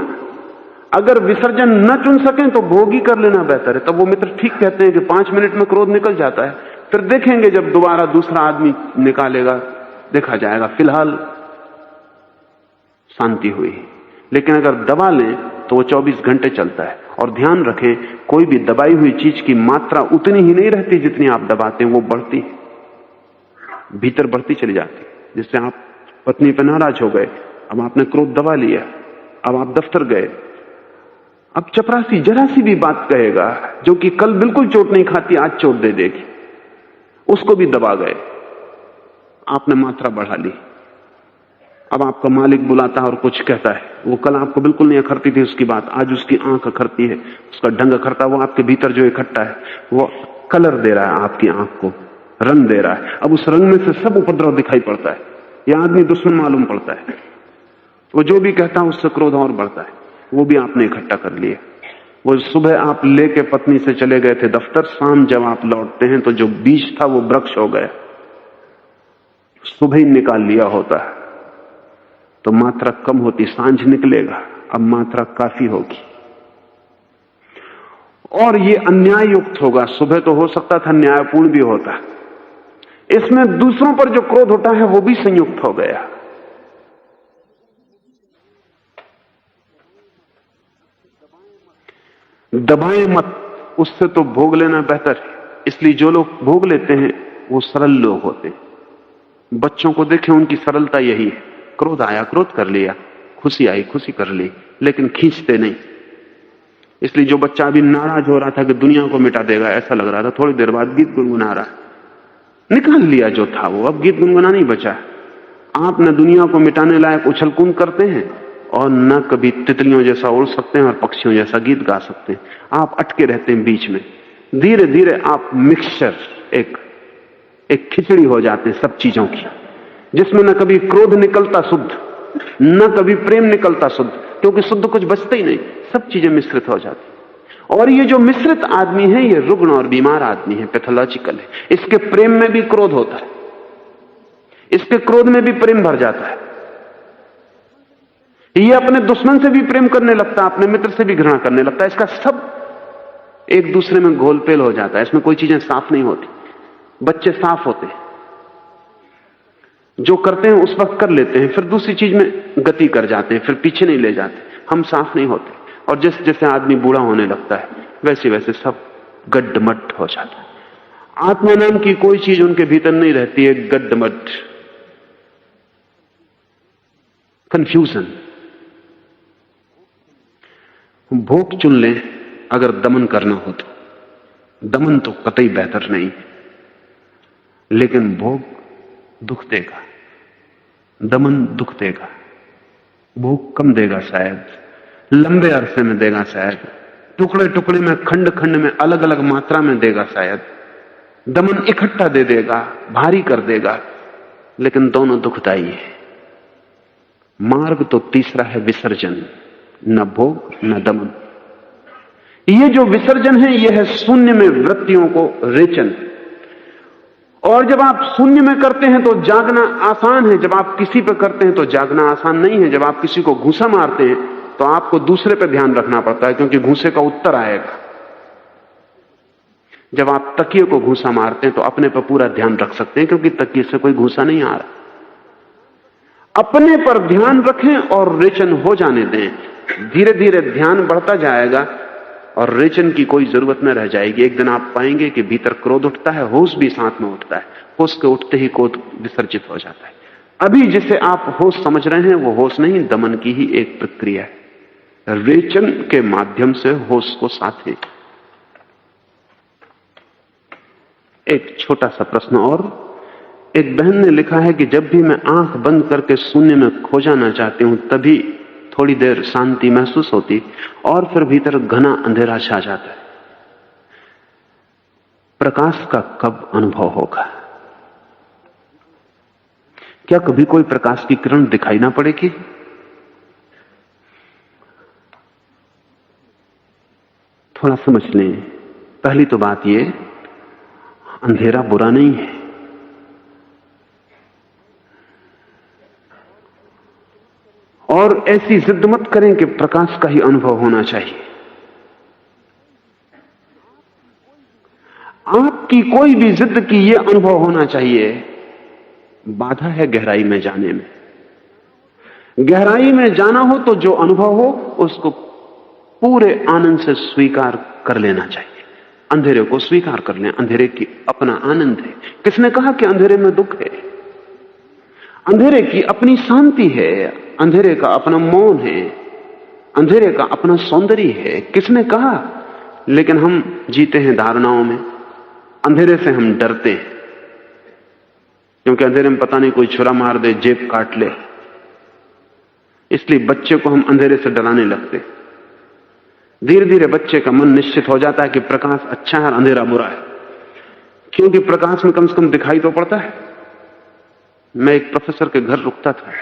S1: अगर विसर्जन न चुन सके तो भोग ही कर लेना बेहतर है। तब वो मित्र ठीक कहते हैं कि 5 मिनट में क्रोध निकल जाता है, फिर देखेंगे जब दोबारा दूसरा आदमी निकालेगा देखा जाएगा, फिलहाल शांति हुई। लेकिन अगर दबा लें तो वो 24 घंटे चलता है। और ध्यान रखें, कोई भी दबाई हुई चीज की मात्रा उतनी ही नहीं रहती जितनी आप दबाते हैं, वो बढ़ती, भीतर बढ़ती चली जाती। जिससे आप पत्नी पर नाराज हो गए, अब आपने क्रोध दबा लिया, अब आप दफ्तर गए, अब चपरासी जरा सी भी बात कहेगा जो कि कल बिल्कुल चोट नहीं खाती आज चोट दे देगी, उसको भी दबा गए, आपने मात्रा बढ़ा ली। अब आपका मालिक बुलाता है और कुछ कहता है, वो कल आपको बिल्कुल नहीं अखरती थी उसकी बात, आज उसकी आंख अखरती है, उसका ढंग अखरता, वो आपके भीतर जो इकट्ठा है वो कलर दे रहा है, आपकी आंख को रंग दे रहा है। अब उस रंग में से सब उपद्रव दिखाई पड़ता है, यह आदमी दुश्मन मालूम पड़ता है। वो जो भी कहता है उससे क्रोध और बढ़ता है, वो भी आपने इकट्ठा कर लिया। वो सुबह आप लेके पत्नी से चले गए थे दफ्तर, शाम जब आप लौटते हैं तो जो बीज था वो वृक्ष हो गया। सुबह ही निकाल लिया होता है तो मात्रा कम होती, सांझ निकलेगा, अब मात्रा काफी होगी। और ये अन्याय युक्त होगा। सुबह तो हो सकता था न्यायपूर्ण भी होता, इसमें दूसरों पर जो क्रोध होता है वो भी संयुक्त हो गया। दबाए मत, उससे तो भोग लेना बेहतर है। इसलिए जो लोग भोग लेते हैं वो सरल लोग होते हैं। बच्चों को देखें, उनकी सरलता यही है, क्रोध आया क्रोध कर लिया, खुशी आई खुशी कर ली, लेकिन खींचते नहीं। इसलिए जो बच्चा अभी नाराज हो रहा था कि दुनिया को मिटा देगा ऐसा लग रहा था, थोड़ी देर बाद गीत गुनगुना रहा है, निकाल लिया जो था वो, अब गीत गुनगुना नहीं बचा। आप न दुनिया को मिटाने लायक उछल कूद करते हैं और न कभी तितलियों जैसा उड़ सकते हैं और पक्षियों जैसा गीत गा सकते हैं। आप अटके रहते हैं बीच में। धीरे धीरे आप मिक्सचर, एक खिचड़ी हो जाते हैं सब चीजों की, जिसमें न कभी क्रोध निकलता शुद्ध, न कभी प्रेम निकलता शुद्ध, क्योंकि शुद्ध कुछ बचता ही नहीं, सब चीजें मिश्रित हो जाती। और ये जो मिश्रित आदमी है ये रुग्ण और बीमार आदमी है, पैथोलॉजिकल है। इसके प्रेम में भी क्रोध होता है, इसके क्रोध में भी प्रेम भर जाता है। ये अपने दुश्मन से भी प्रेम करने लगता है, अपने मित्र से भी घृणा करने लगता है। इसका सब एक दूसरे में घोलपेल हो जाता है, इसमें कोई चीजें साफ नहीं होती। बच्चे साफ होते हैं, जो करते हैं उस वक्त कर लेते हैं, फिर दूसरी चीज में गति कर जाते हैं, फिर पीछे नहीं ले जाते। हम साफ नहीं होते, और जैसे जैसे आदमी बूढ़ा होने लगता है वैसे वैसे सब गड्ढमट हो जाता है। आत्मा नाम की कोई चीज उनके भीतर नहीं रहती है, गड्ढमट, कंफ्यूजन। भोग चुन लें अगर दमन करना हो तो। दमन तो कतई बेहतर नहीं है, लेकिन भोग दुख देगा, दमन दुख देगा। भोग कम देगा शायद, लंबे अरसे में देगा शायद, टुकड़े टुकड़े में, खंड खंड में, अलग अलग मात्रा में देगा शायद। दमन इकट्ठा दे देगा, भारी कर देगा, लेकिन दोनों दुखदाई है। मार्ग तो तीसरा है विसर्जन, न भोग न दमन। ये जो विसर्जन है यह है शून्य में वृत्तियों को रेचन। और जब आप शून्य में करते हैं तो जागना आसान है, जब आप किसी पर करते हैं तो जागना आसान नहीं है। जब आप किसी को घूंसा मारते हैं तो आपको दूसरे पर ध्यान रखना पड़ता है, क्योंकि घूंसे का उत्तर आएगा। जब आप तकिए को घूंसा मारते हैं तो अपने पर पूरा ध्यान रख सकते हैं, क्योंकि तकिए से कोई घूंसा नहीं आ रहा। अपने पर ध्यान रखें और रेचन हो जाने दें। धीरे धीरे ध्यान बढ़ता जाएगा और रेचन की कोई जरूरत न रह जाएगी। एक दिन आप पाएंगे कि भीतर क्रोध उठता है, होश भी साथ में उठता है, होश के उठते ही क्रोध विसर्जित हो जाता है। अभी जिसे आप होश समझ रहे हैं वो होश नहीं, दमन की ही एक प्रक्रिया है। रेचन के माध्यम से होश को साधें। एक छोटा सा प्रश्न और। एक बहन ने लिखा है कि जब भी मैं आंख बंद करके शून्य में खो जाना चाहती हूं तभी थोड़ी देर शांति महसूस होती और फिर भीतर घना अंधेरा छा जाता है। प्रकाश का कब अनुभव होगा? क्या कभी कोई प्रकाश की किरण दिखाई ना पड़ेगी? थोड़ा समझ लें। पहली तो बात यह, अंधेरा बुरा नहीं है। और ऐसी जिद मत करें कि प्रकाश का ही अनुभव होना चाहिए। आपकी कोई भी जिद की यह अनुभव होना चाहिए, बाधा है गहराई में जाने में। गहराई में जाना हो तो जो अनुभव हो उसको पूरे आनंद से स्वीकार कर लेना चाहिए। अंधेरे को स्वीकार कर लें, अंधेरे की अपना आनंद है। किसने कहा कि अंधेरे में दुख है? अंधेरे की अपनी शांति है, अंधेरे का अपना मौन है, अंधेरे का अपना सौंदर्य है। किसने कहा? लेकिन हम जीते हैं धारणाओं में। अंधेरे से हम डरते हैं, क्योंकि अंधेरे में पता नहीं कोई छुरा मार दे, जेब काट ले। इसलिए बच्चे को हम अंधेरे से डराने लगते। धीरे धीरे बच्चे का मन निश्चित हो जाता है कि प्रकाश अच्छा है और अंधेरा बुरा है, क्योंकि प्रकाश में कम से कम दिखाई तो पड़ता है। मैं एक प्रोफेसर के घर रुकता था,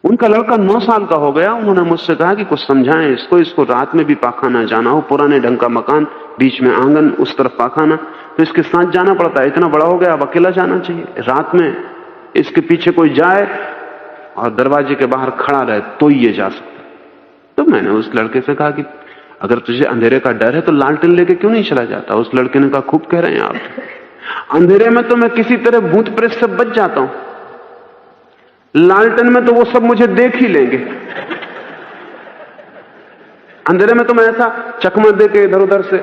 S1: उनका लड़का 9 साल का हो गया। उन्होंने मुझसे कहा कि कुछ समझाएं इसको रात में भी पाखाना जाना हो, पुराने ढंग का मकान, बीच में आंगन, उस तरफ पाखाना, तो इसके साथ जाना पड़ता है। इतना बड़ा हो गया, अब अकेला जाना चाहिए। रात में इसके पीछे कोई जाए और दरवाजे के बाहर खड़ा रहे तो ही ये जा सकता। तो मैंने उस लड़के से कहा कि अगर तुझे अंधेरे का डर है तो लालटेन लेके क्यों नहीं चला जाता। उस लड़के ने कहा, खूब कह रहे हैं आप, अंधेरे में तो मैं किसी तरह भूत प्रेत से बच जाता हूं, लालटेन में तो वो सब मुझे देख ही लेंगे। अंधेरे में तो मैं ऐसा चकमा दे के इधर उधर से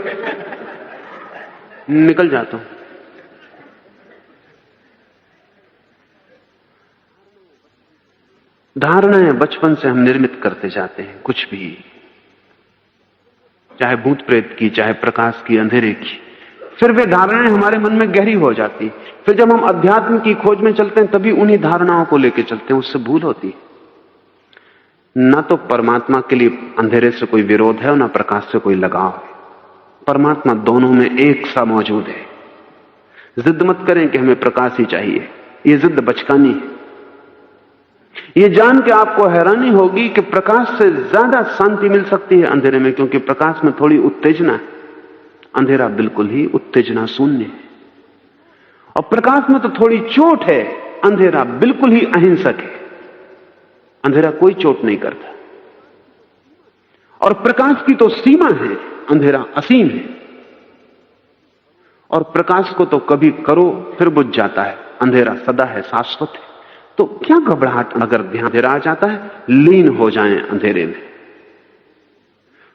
S1: निकल जाता हूं। धारणाएं बचपन से हम निर्मित करते जाते हैं, कुछ भी, चाहे भूत प्रेत की, चाहे प्रकाश की, अंधेरे की। फिर वे धारणाएं हमारे मन में गहरी हो जाती। फिर जब हम अध्यात्म की खोज में चलते हैं तभी उन्हीं धारणाओं को लेकर चलते हैं, उससे भूल होती है। ना तो परमात्मा के लिए अंधेरे से कोई विरोध है और ना प्रकाश से कोई लगाव है। परमात्मा दोनों में एक सा मौजूद है। जिद मत करें कि हमें प्रकाश ही चाहिए, ये जिद बचकानी है। ये जान के आपको हैरानी होगी कि प्रकाश से ज्यादा शांति मिल सकती है अंधेरे में, क्योंकि प्रकाश में थोड़ी उत्तेजना है, अंधेरा बिल्कुल ही उत्तेजना शून्य है। और प्रकाश में तो थोड़ी चोट है, अंधेरा बिल्कुल ही अहिंसक है। अंधेरा कोई चोट नहीं करता। और प्रकाश की तो सीमा है, अंधेरा असीम है। और प्रकाश को तो कभी करो फिर बुझ जाता है, अंधेरा सदा है, शाश्वत है। तो क्या घबराहट, अगर ध्यान अंधेरा आ जाता है, लीन हो जाएं अंधेरे में।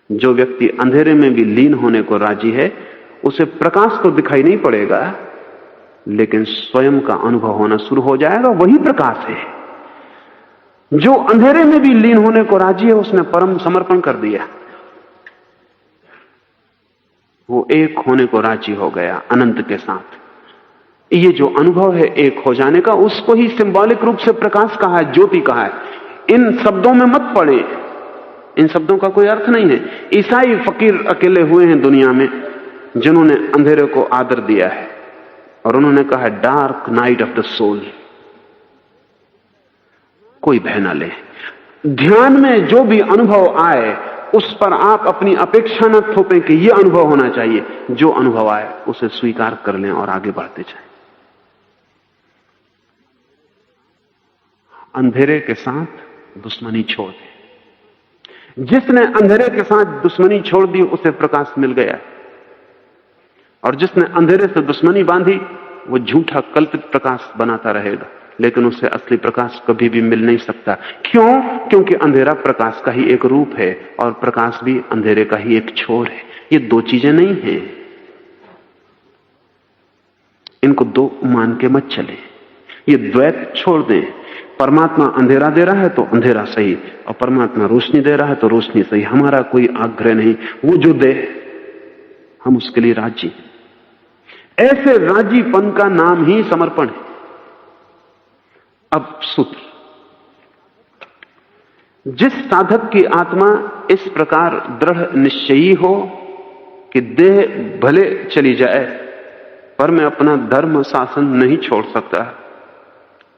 S1: जो व्यक्ति अंधेरे में भी लीन होने को राजी है, उसे प्रकाश तो दिखाई नहीं पड़ेगा, लेकिन स्वयं का अनुभव होना शुरू हो जाएगा, वही प्रकाश है। जो अंधेरे में भी लीन होने को राजी है, उसने परम समर्पण कर दिया, वो एक होने को राजी हो गया अनंत के साथ। ये जो अनुभव है एक हो जाने का, उसको ही सिंबॉलिक रूप से प्रकाश कहा है, ज्योति कहा है। इन शब्दों में मत पड़े, इन शब्दों का कोई अर्थ नहीं है। ईसाई फकीर अकेले हुए हैं दुनिया में जिन्होंने अंधेरे को आदर दिया है, और उन्होंने कहा है dark night of the soul. कोई भय ना ले, ध्यान में जो भी अनुभव आए उस पर आप अपनी अपेक्षा न थोपें कि यह अनुभव होना चाहिए। जो अनुभव आए उसे स्वीकार कर लें और आगे बढ़ते जाएं। अंधेरे के साथ दुश्मनी छोड़ दे। जिसने अंधेरे के साथ दुश्मनी छोड़ दी उसे प्रकाश मिल गया, और जिसने अंधेरे से दुश्मनी बांधी वो झूठा कल्पित प्रकाश बनाता रहेगा, लेकिन उसे असली प्रकाश कभी भी मिल नहीं सकता। क्यों? क्योंकि अंधेरा प्रकाश का ही एक रूप है और प्रकाश भी अंधेरे का ही एक छोर है। ये दो चीजें नहीं हैं, इनको दो मान के मत चले। ये द्वैत छोड़ दें। परमात्मा अंधेरा दे रहा है तो अंधेरा सही, और परमात्मा रोशनी दे रहा है तो रोशनी सही। हमारा कोई आग्रह नहीं, वो जो दे हम उसके लिए राजी। ऐसे राजीपन का नाम ही समर्पण है। अब सूत्र, जिस साधक की आत्मा इस प्रकार दृढ़ निश्चयी हो कि देह भले चली जाए पर मैं अपना धर्म शासन नहीं छोड़ सकता,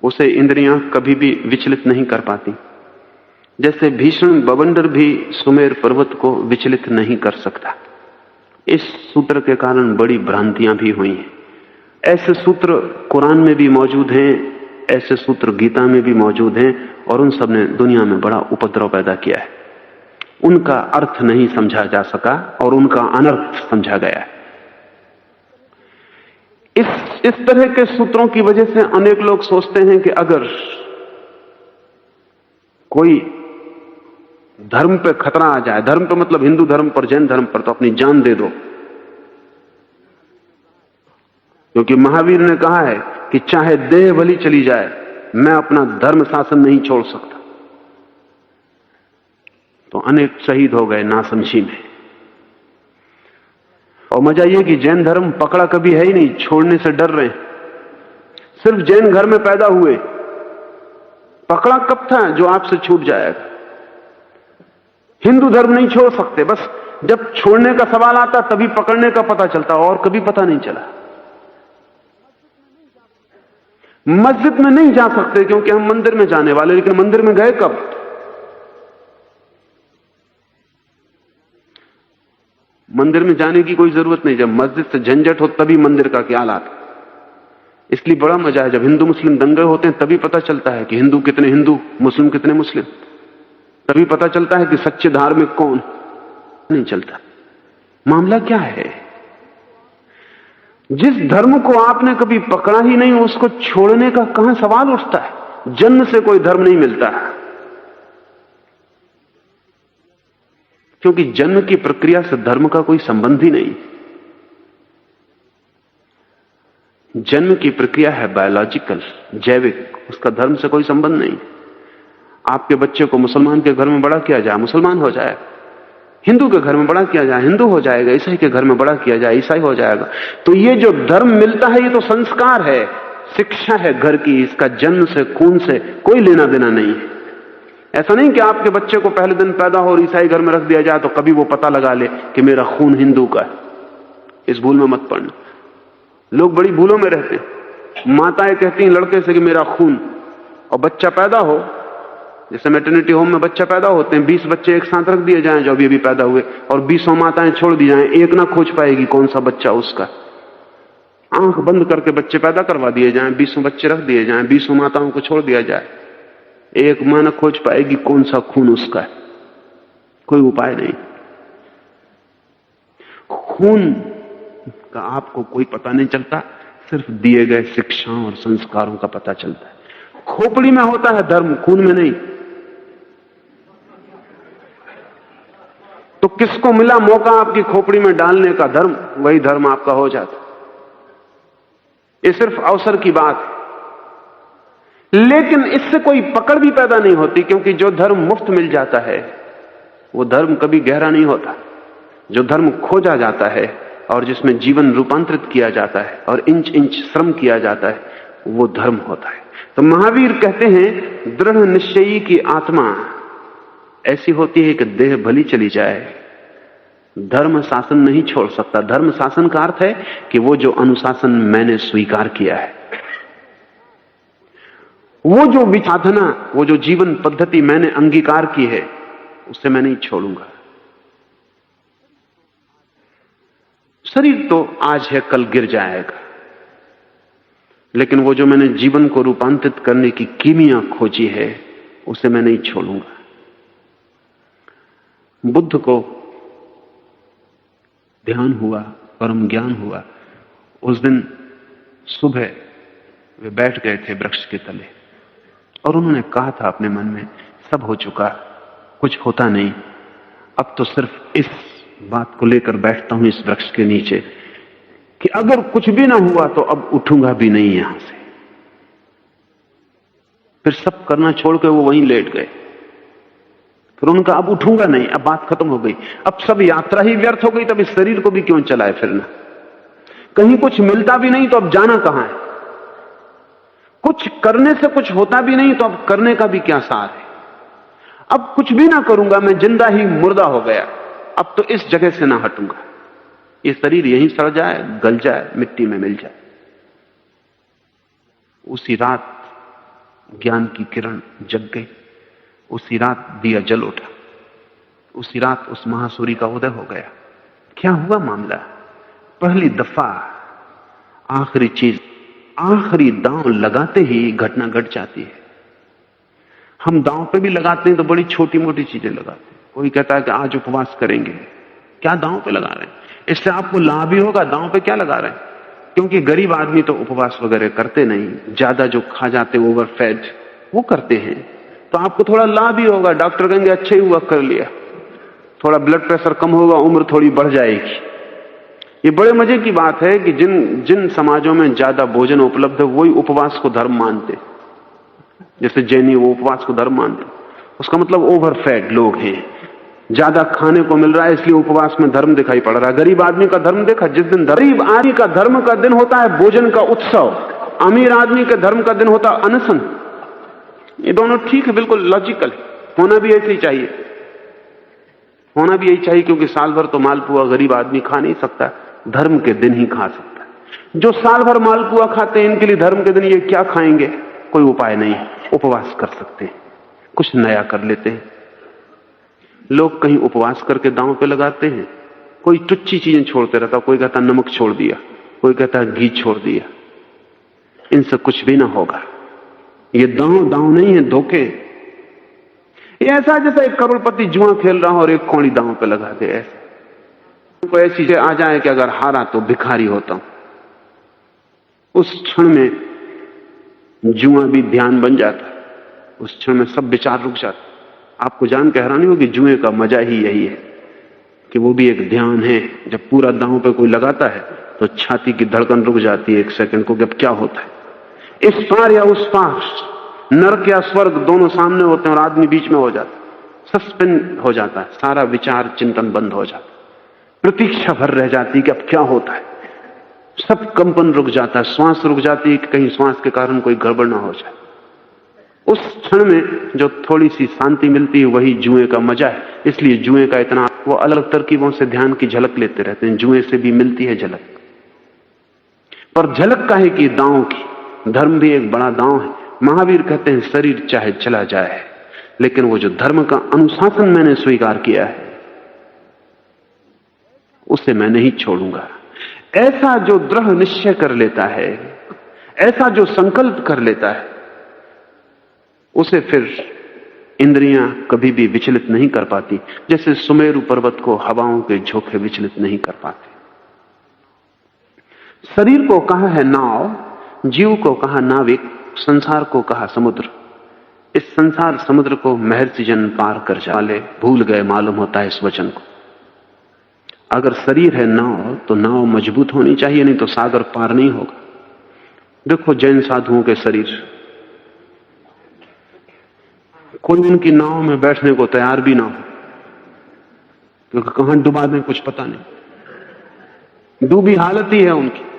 S1: उसे इंद्रियां कभी भी विचलित नहीं कर पाती। जैसे भीषण बवंडर भी सुमेर पर्वत को विचलित नहीं कर सकता। इस सूत्र के कारण बड़ी भ्रांतियां भी हुई हैं। ऐसे सूत्र कुरान में भी मौजूद हैं, ऐसे सूत्र गीता में भी मौजूद हैं, और उन सब ने दुनिया में बड़ा उपद्रव पैदा किया है। उनका अर्थ नहीं समझा जा सका और उनका अनर्थ समझा गया है। इस तरह के सूत्रों की वजह से अनेक लोग सोचते हैं कि अगर कोई धर्म पे खतरा आ जाए, धर्म पे मतलब हिंदू धर्म पर, जैन धर्म पर, तो अपनी जान दे दो, क्योंकि महावीर ने कहा है कि चाहे देह भली चली जाए मैं अपना धर्म शासन नहीं छोड़ सकता। तो अनेक शहीद हो गए नासमझी में। और मजा यह कि जैन धर्म पकड़ा कभी है ही नहीं, छोड़ने से डर रहे। सिर्फ जैन घर में पैदा हुए, पकड़ा कब था जो आपसे छूट जाएगा। हिंदू धर्म नहीं छोड़ सकते, बस जब छोड़ने का सवाल आता तभी पकड़ने का पता चलता, और कभी पता नहीं चला। मस्जिद में नहीं जा सकते क्योंकि हम मंदिर में जाने वाले, लेकिन मंदिर में गए कब? मंदिर में जाने की कोई जरूरत नहीं, जब मस्जिद से झंझट हो तभी मंदिर का ख्याल आता। इसलिए बड़ा मजा है जब हिंदू मुस्लिम दंगे होते हैं, तभी पता चलता है कि हिंदू कितने हिंदू, मुस्लिम कितने मुस्लिम। तभी पता चलता है कि सच्चे धार्मिक कौन। नहीं चलता। मामला क्या है? जिस धर्म को आपने कभी पकड़ा ही नहीं, उसको छोड़ने का कहां सवाल उठता है? जन्म से कोई धर्म नहीं मिलता, क्योंकि जन्म की प्रक्रिया से धर्म का कोई संबंध ही नहीं। जन्म की प्रक्रिया है बायोलॉजिकल, जैविक, उसका धर्म से कोई संबंध नहीं। आपके बच्चे को मुसलमान के घर में बड़ा किया जाए, मुसलमान हो जाएगा। हिंदू के घर में बड़ा किया जाए, हिंदू हो जाएगा। ईसाई के घर में बड़ा किया जाए, ईसाई हो जाएगा। तो ये जो धर्म मिलता है, ये तो संस्कार है, शिक्षा है घर की। इसका जन्म से, खून से कोई लेना देना नहीं है। ऐसा नहीं कि आपके बच्चे को पहले दिन पैदा हो और ईसाई घर में रख दिया जाए तो कभी वो पता लगा ले कि मेरा खून हिंदू का है। इस भूल में मत पड़ना। लोग बड़ी भूलों में रहते हैं। माताएं कहती हैं लड़के से कि मेरा खून, और बच्चा पैदा हो, जैसे मैटरनिटी होम में बच्चा पैदा होते हैं, 20 बच्चे एक साथ रख दिए जाएं जो अभी पैदा हुए, और 20 माताएं छोड़ दी जाएं, एक ना खोज पाएगी कौन सा बच्चा उसका। आंख बंद करके बच्चे पैदा करवा दिए जाएं, 20 बच्चे रख दिए जाएं, 20 माताओं को छोड़ दिया जाए, एक मां न खोज पाएगी कौन सा खून उसका है। कोई उपाय नहीं। खून का आपको कोई पता नहीं चलता, सिर्फ दिए गए शिक्षाओं और संस्कारों का पता चलता है। खोपड़ी में होता है धर्म, खून में नहीं। तो किसको मिला मौका आपकी खोपड़ी में डालने का धर्म, वही धर्म आपका हो जाता। ये सिर्फ अवसर की बात है, लेकिन इससे कोई पकड़ भी पैदा नहीं होती, क्योंकि जो धर्म मुफ्त मिल जाता है वो धर्म कभी गहरा नहीं होता। जो धर्म खोजा जाता है और जिसमें जीवन रूपांतरित किया जाता है और इंच इंच श्रम किया जाता है, वो धर्म होता है। तो महावीर कहते हैं दृढ़ निश्चयी की आत्मा ऐसी होती है कि देह भली चली जाए, धर्म शासन नहीं छोड़ सकता। धर्म शासन का अर्थ है कि वो जो अनुशासन मैंने स्वीकार किया है, वो जो विचाधना, वो जो जीवन पद्धति मैंने अंगीकार की है, उसे मैं नहीं छोड़ूंगा। शरीर तो आज है कल गिर जाएगा, लेकिन वो जो मैंने जीवन को रूपांतरित करने की कीमिया खोजी है, उसे मैं नहीं छोड़ूंगा। बुद्ध को ध्यान हुआ, परम ज्ञान हुआ। उस दिन सुबह वे बैठ गए थे वृक्ष के तले और उन्होंने कहा था अपने मन में, सब हो चुका, कुछ होता नहीं, अब तो सिर्फ इस बात को लेकर बैठता हूं इस वृक्ष के नीचे कि अगर कुछ भी ना हुआ तो अब उठूंगा भी नहीं यहां से। फिर सब करना छोड़ के वो वहीं लेट गए। फिर उनका अब उठूंगा नहीं, अब बात खत्म हो गई, अब सब यात्रा ही व्यर्थ हो गई, तब इस शरीर को भी क्यों चलाए फिरना। कहीं कुछ मिलता भी नहीं तो अब जाना कहां है। कुछ करने से कुछ होता भी नहीं तो अब करने का भी क्या सार है। अब कुछ भी ना करूंगा, मैं जिंदा ही मुर्दा हो गया, अब तो इस जगह से ना हटूंगा। ये शरीर यहीं सड़ जाए, गल जाए, मिट्टी में मिल जाए। उसी रात ज्ञान की किरण जग गई, उसी रात दिया जल उठा, उसी रात उस महासूरी का उदय हो गया। क्या हुआ मामला? पहली दफा आखिरी चीज, आखिरी दांव लगाते ही घटना घट जाती है। हम दांव पे भी लगाते हैं तो बड़ी छोटी मोटी चीजें लगाते हैं। कोई कहता है कि आज उपवास करेंगे, क्या दांव पे लगा रहे हैं? इससे आपको लाभ ही होगा, दांव पे क्या लगा रहे हैं? क्योंकि गरीब आदमी तो उपवास वगैरह करते नहीं, ज्यादा जो खा जाते ओवरफेड वो करते हैं, तो आपको थोड़ा लाभ ही होगा। डॉक्टर कहेंगे अच्छा ही हुआ कर लिया, थोड़ा ब्लड प्रेशर कम होगा, उम्र थोड़ी बढ़ जाएगी। ये बड़े मजे की बात है कि जिन समाजों में ज्यादा भोजन उपलब्ध है वही उपवास को धर्म मानते। जैसे जैनी वो उपवास को धर्म मानते, उसका मतलब ओवरफेड लोग हैं, ज्यादा खाने को मिल रहा है इसलिए उपवास में धर्म दिखाई पड़ रहा है। गरीब आदमी का धर्म देखा, जिस दिन गरीब आदमी का धर्म का दिन होता है भोजन का उत्सव, अमीर आदमी के धर्म का दिन होता है अनशन। ये दोनों ठीक है, बिल्कुल लॉजिकल, होना भी ऐसे ही चाहिए, होना भी यही चाहिए, क्योंकि साल भर तो मालपुआ गरीब आदमी खा नहीं सकता, धर्म के दिन ही खा सकता है। जो साल भर मालपुआ खाते हैं, इनके लिए धर्म के दिन ये क्या खाएंगे? कोई उपाय नहीं, उपवास कर सकते हैं, कुछ नया कर लेते हैं। लोग कहीं उपवास करके दांव पे लगाते हैं, कोई टुच्ची चीजें छोड़ते रहता, कोई कहता नमक छोड़ दिया, कोई कहता घी छोड़ दिया। इनसे कुछ भी ना होगा। ये दांव नहीं है, धोखे। ये ऐसा जैसा एक करोड़पति जुआ खेल रहा हो और एक कौड़ी दांव पे लगा दे। ऐसा कोई ऐसी चीजें आ जाए कि अगर हारा तो भिखारी होता हूं, उस क्षण में जुआ भी ध्यान बन जाता, उस क्षण में सब विचार रुक जाता। आपको जान के हैरानी होगी, जुए का मजा ही यही है कि वो भी एक ध्यान है। जब पूरा दांव पे कोई लगाता है तो छाती की धड़कन रुक जाती है एक सेकंड को कि अब क्या होता है। इस पार या उस पार, नरक या स्वर्ग, दोनों सामने होते हैं और आदमी बीच में हो जाता है। सस्पेंड हो जाता है, सारा विचार चिंतन बंद हो जाता है, प्रतीक्षा भर रह जाती है कि अब क्या होता है। सब कंपन रुक जाता है, श्वास रुक जाती है कि कहीं श्वास के कारण कोई गड़बड़ ना हो जाए। उस क्षण में जो थोड़ी सी शांति मिलती है वही जुए का मजा है। इसलिए जुए का इतना, वो अलग तरकीबों से ध्यान की झलक लेते रहते हैं, जुए से भी मिलती है झलक। पर झलक काहे की? दांव की। धर्म भी एक बड़ा दांव है। महावीर कहते हैं शरीर चाहे चला जाए, लेकिन वो जो धर्म का अनुशासन मैंने स्वीकार किया है उसे मैं नहीं छोड़ूंगा। ऐसा जो दृढ़ निश्चय कर लेता है, ऐसा जो संकल्प कर लेता है, उसे फिर इंद्रियां कभी भी विचलित नहीं कर पाती। जैसे सुमेरु पर्वत को हवाओं के झोंके विचलित नहीं कर पाते। शरीर को कहा है नाव, जीव को कहा नाविक, संसार को कहा समुद्र। इस संसार समुद्र को महर्षि जन पार कर जाले भूल गए मालूम होता है इस वचन को। अगर शरीर है नाव तो नाव मजबूत होनी चाहिए, नहीं तो सागर पार नहीं होगा। देखो जैन साधुओं के शरीर, कोई उनकी नाव में बैठने को तैयार भी ना हो, क्योंकि कहां डुबा दें कुछ पता नहीं, डूबी हालत ही है उनकी।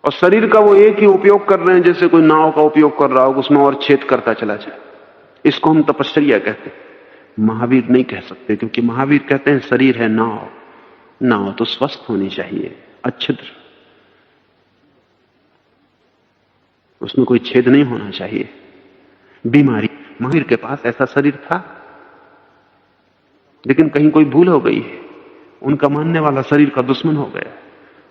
S1: और शरीर का वो एक ही उपयोग कर रहे हैं जैसे कोई नाव का उपयोग कर रहा हो, उसमें और छेद करता चला जाए। इसको हम तपश्चर्या कहते हैं। महावीर नहीं कह सकते, क्योंकि महावीर कहते हैं शरीर है नाव, नाव तो स्वस्थ होनी चाहिए, अच्छिद्र, उसमें कोई छेद नहीं होना चाहिए, बीमारी। महावीर के पास ऐसा शरीर था, लेकिन कहीं कोई भूल हो गई है। उनका मानने वाला शरीर का दुश्मन हो गया।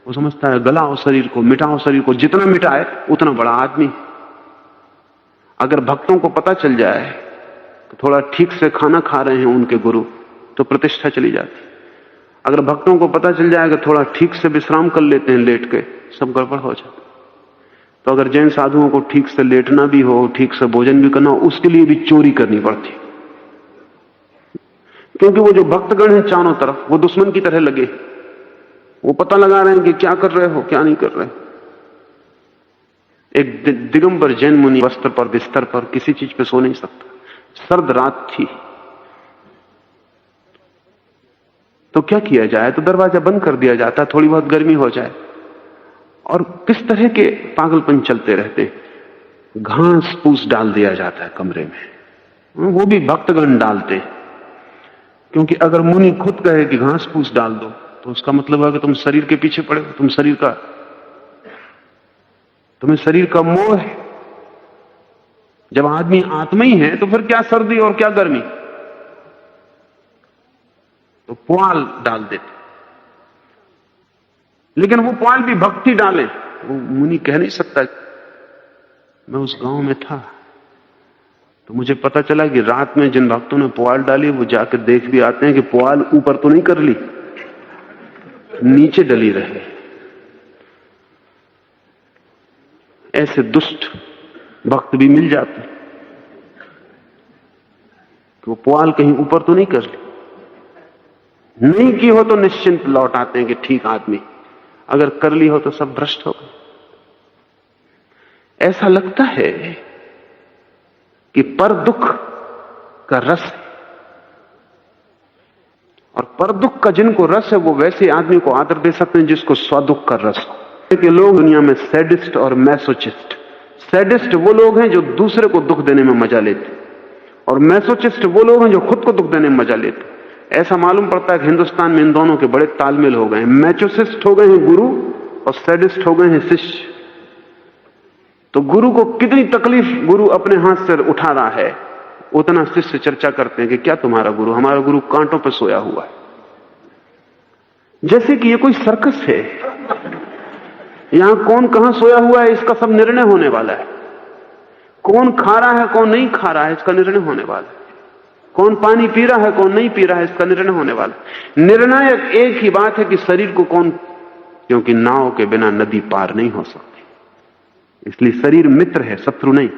S1: वो समझता है गलाओ शरीर को, मिटाओ शरीर को, जितना मिटाए उतना बड़ा आदमी। अगर भक्तों को पता चल जाए तो थोड़ा ठीक से खाना खा रहे हैं उनके गुरु, तो प्रतिष्ठा चली जाती। अगर भक्तों को पता चल जाएगा थोड़ा ठीक से विश्राम कर लेते हैं लेट के, सब गड़बड़ हो जाता। तो अगर जैन साधुओं को ठीक से लेटना भी हो, ठीक से भोजन भी करना हो, उसके लिए भी चोरी करनी पड़ती, क्योंकि वो जो भक्तगण हैं चारों तरफ वो दुश्मन की तरह लगे, वो पता लगा रहे हैं कि क्या कर रहे हो क्या नहीं कर रहे। एक दिगंबर जैन मुनि वस्त्र पर, बिस्तर पर, किसी चीज पे सो नहीं सकता। सर्द रात थी, तो क्या किया जाए? तो दरवाजा बंद कर दिया जाता, थोड़ी बहुत गर्मी हो जाए। और किस तरह के पागलपन चलते रहते। घास फूस डाल दिया जाता है कमरे में, वो भी भक्तगण डालते, क्योंकि अगर मुनि खुद कहे कि घास फूस डाल दो तो उसका मतलब है कि तुम शरीर के पीछे पड़े हो, तुम्हें शरीर का मोह है। जब आदमी आत्मा ही है तो फिर क्या सर्दी और क्या गर्मी। तो पुआल डाल देते, लेकिन वो पुआल भी भक्ति डाले। वो मुनि कह नहीं सकता। मैं उस गांव में था तो मुझे पता चला कि रात में जिन भक्तों ने पुआल डाली वो जाकर देख भी आते हैं कि पुआल ऊपर तो नहीं कर ली, नीचे डली रहे। ऐसे दुष्ट भक्त भी मिल जाते कि वो पुआल कहीं ऊपर तो नहीं कर ली। नहीं की हो तो निश्चिंत लौट आते हैं कि ठीक आदमी, अगर कर ली हो तो सब भ्रष्ट हो गए। ऐसा लगता है कि पर दुख का रस है, और पर दुख का जिनको रस है वो वैसे आदमी को आदर दे सकते हैं जिसको स्वदुख का रस हो। कि लोग दुनिया में सैडिस्ट और मैसोचिस्ट, सैडिस्ट वो लोग हैं जो दूसरे को दुख देने में मजा लेते, और मैसोचिस्ट वो लोग हैं जो खुद को दुख देने में मजा लेते। ऐसा मालूम पड़ता है कि हिंदुस्तान में इन दोनों के बड़े तालमेल हो गए हैं। मैचोसिस्ट हो गए हैं गुरु और सैडिस्ट हो गए हैं शिष्य। तो गुरु को कितनी तकलीफ गुरु अपने हाथ से उठा रहा है, उतना शिष्य चर्चा करते हैं कि क्या तुम्हारा गुरु, हमारा गुरु कांटों पर सोया हुआ है। जैसे कि ये कोई सर्कस है, यहां कौन कहां सोया हुआ है इसका सब निर्णय होने वाला है। कौन खा रहा है कौन नहीं खा रहा है इसका निर्णय होने वाला है। कौन पानी पी रहा है कौन नहीं पी रहा है इसका निर्णय होने वाला है। निर्णायक एक ही बात है कि शरीर को कौन, क्योंकि नाव के बिना नदी पार नहीं हो सकती। इसलिए शरीर मित्र है, शत्रु नहीं।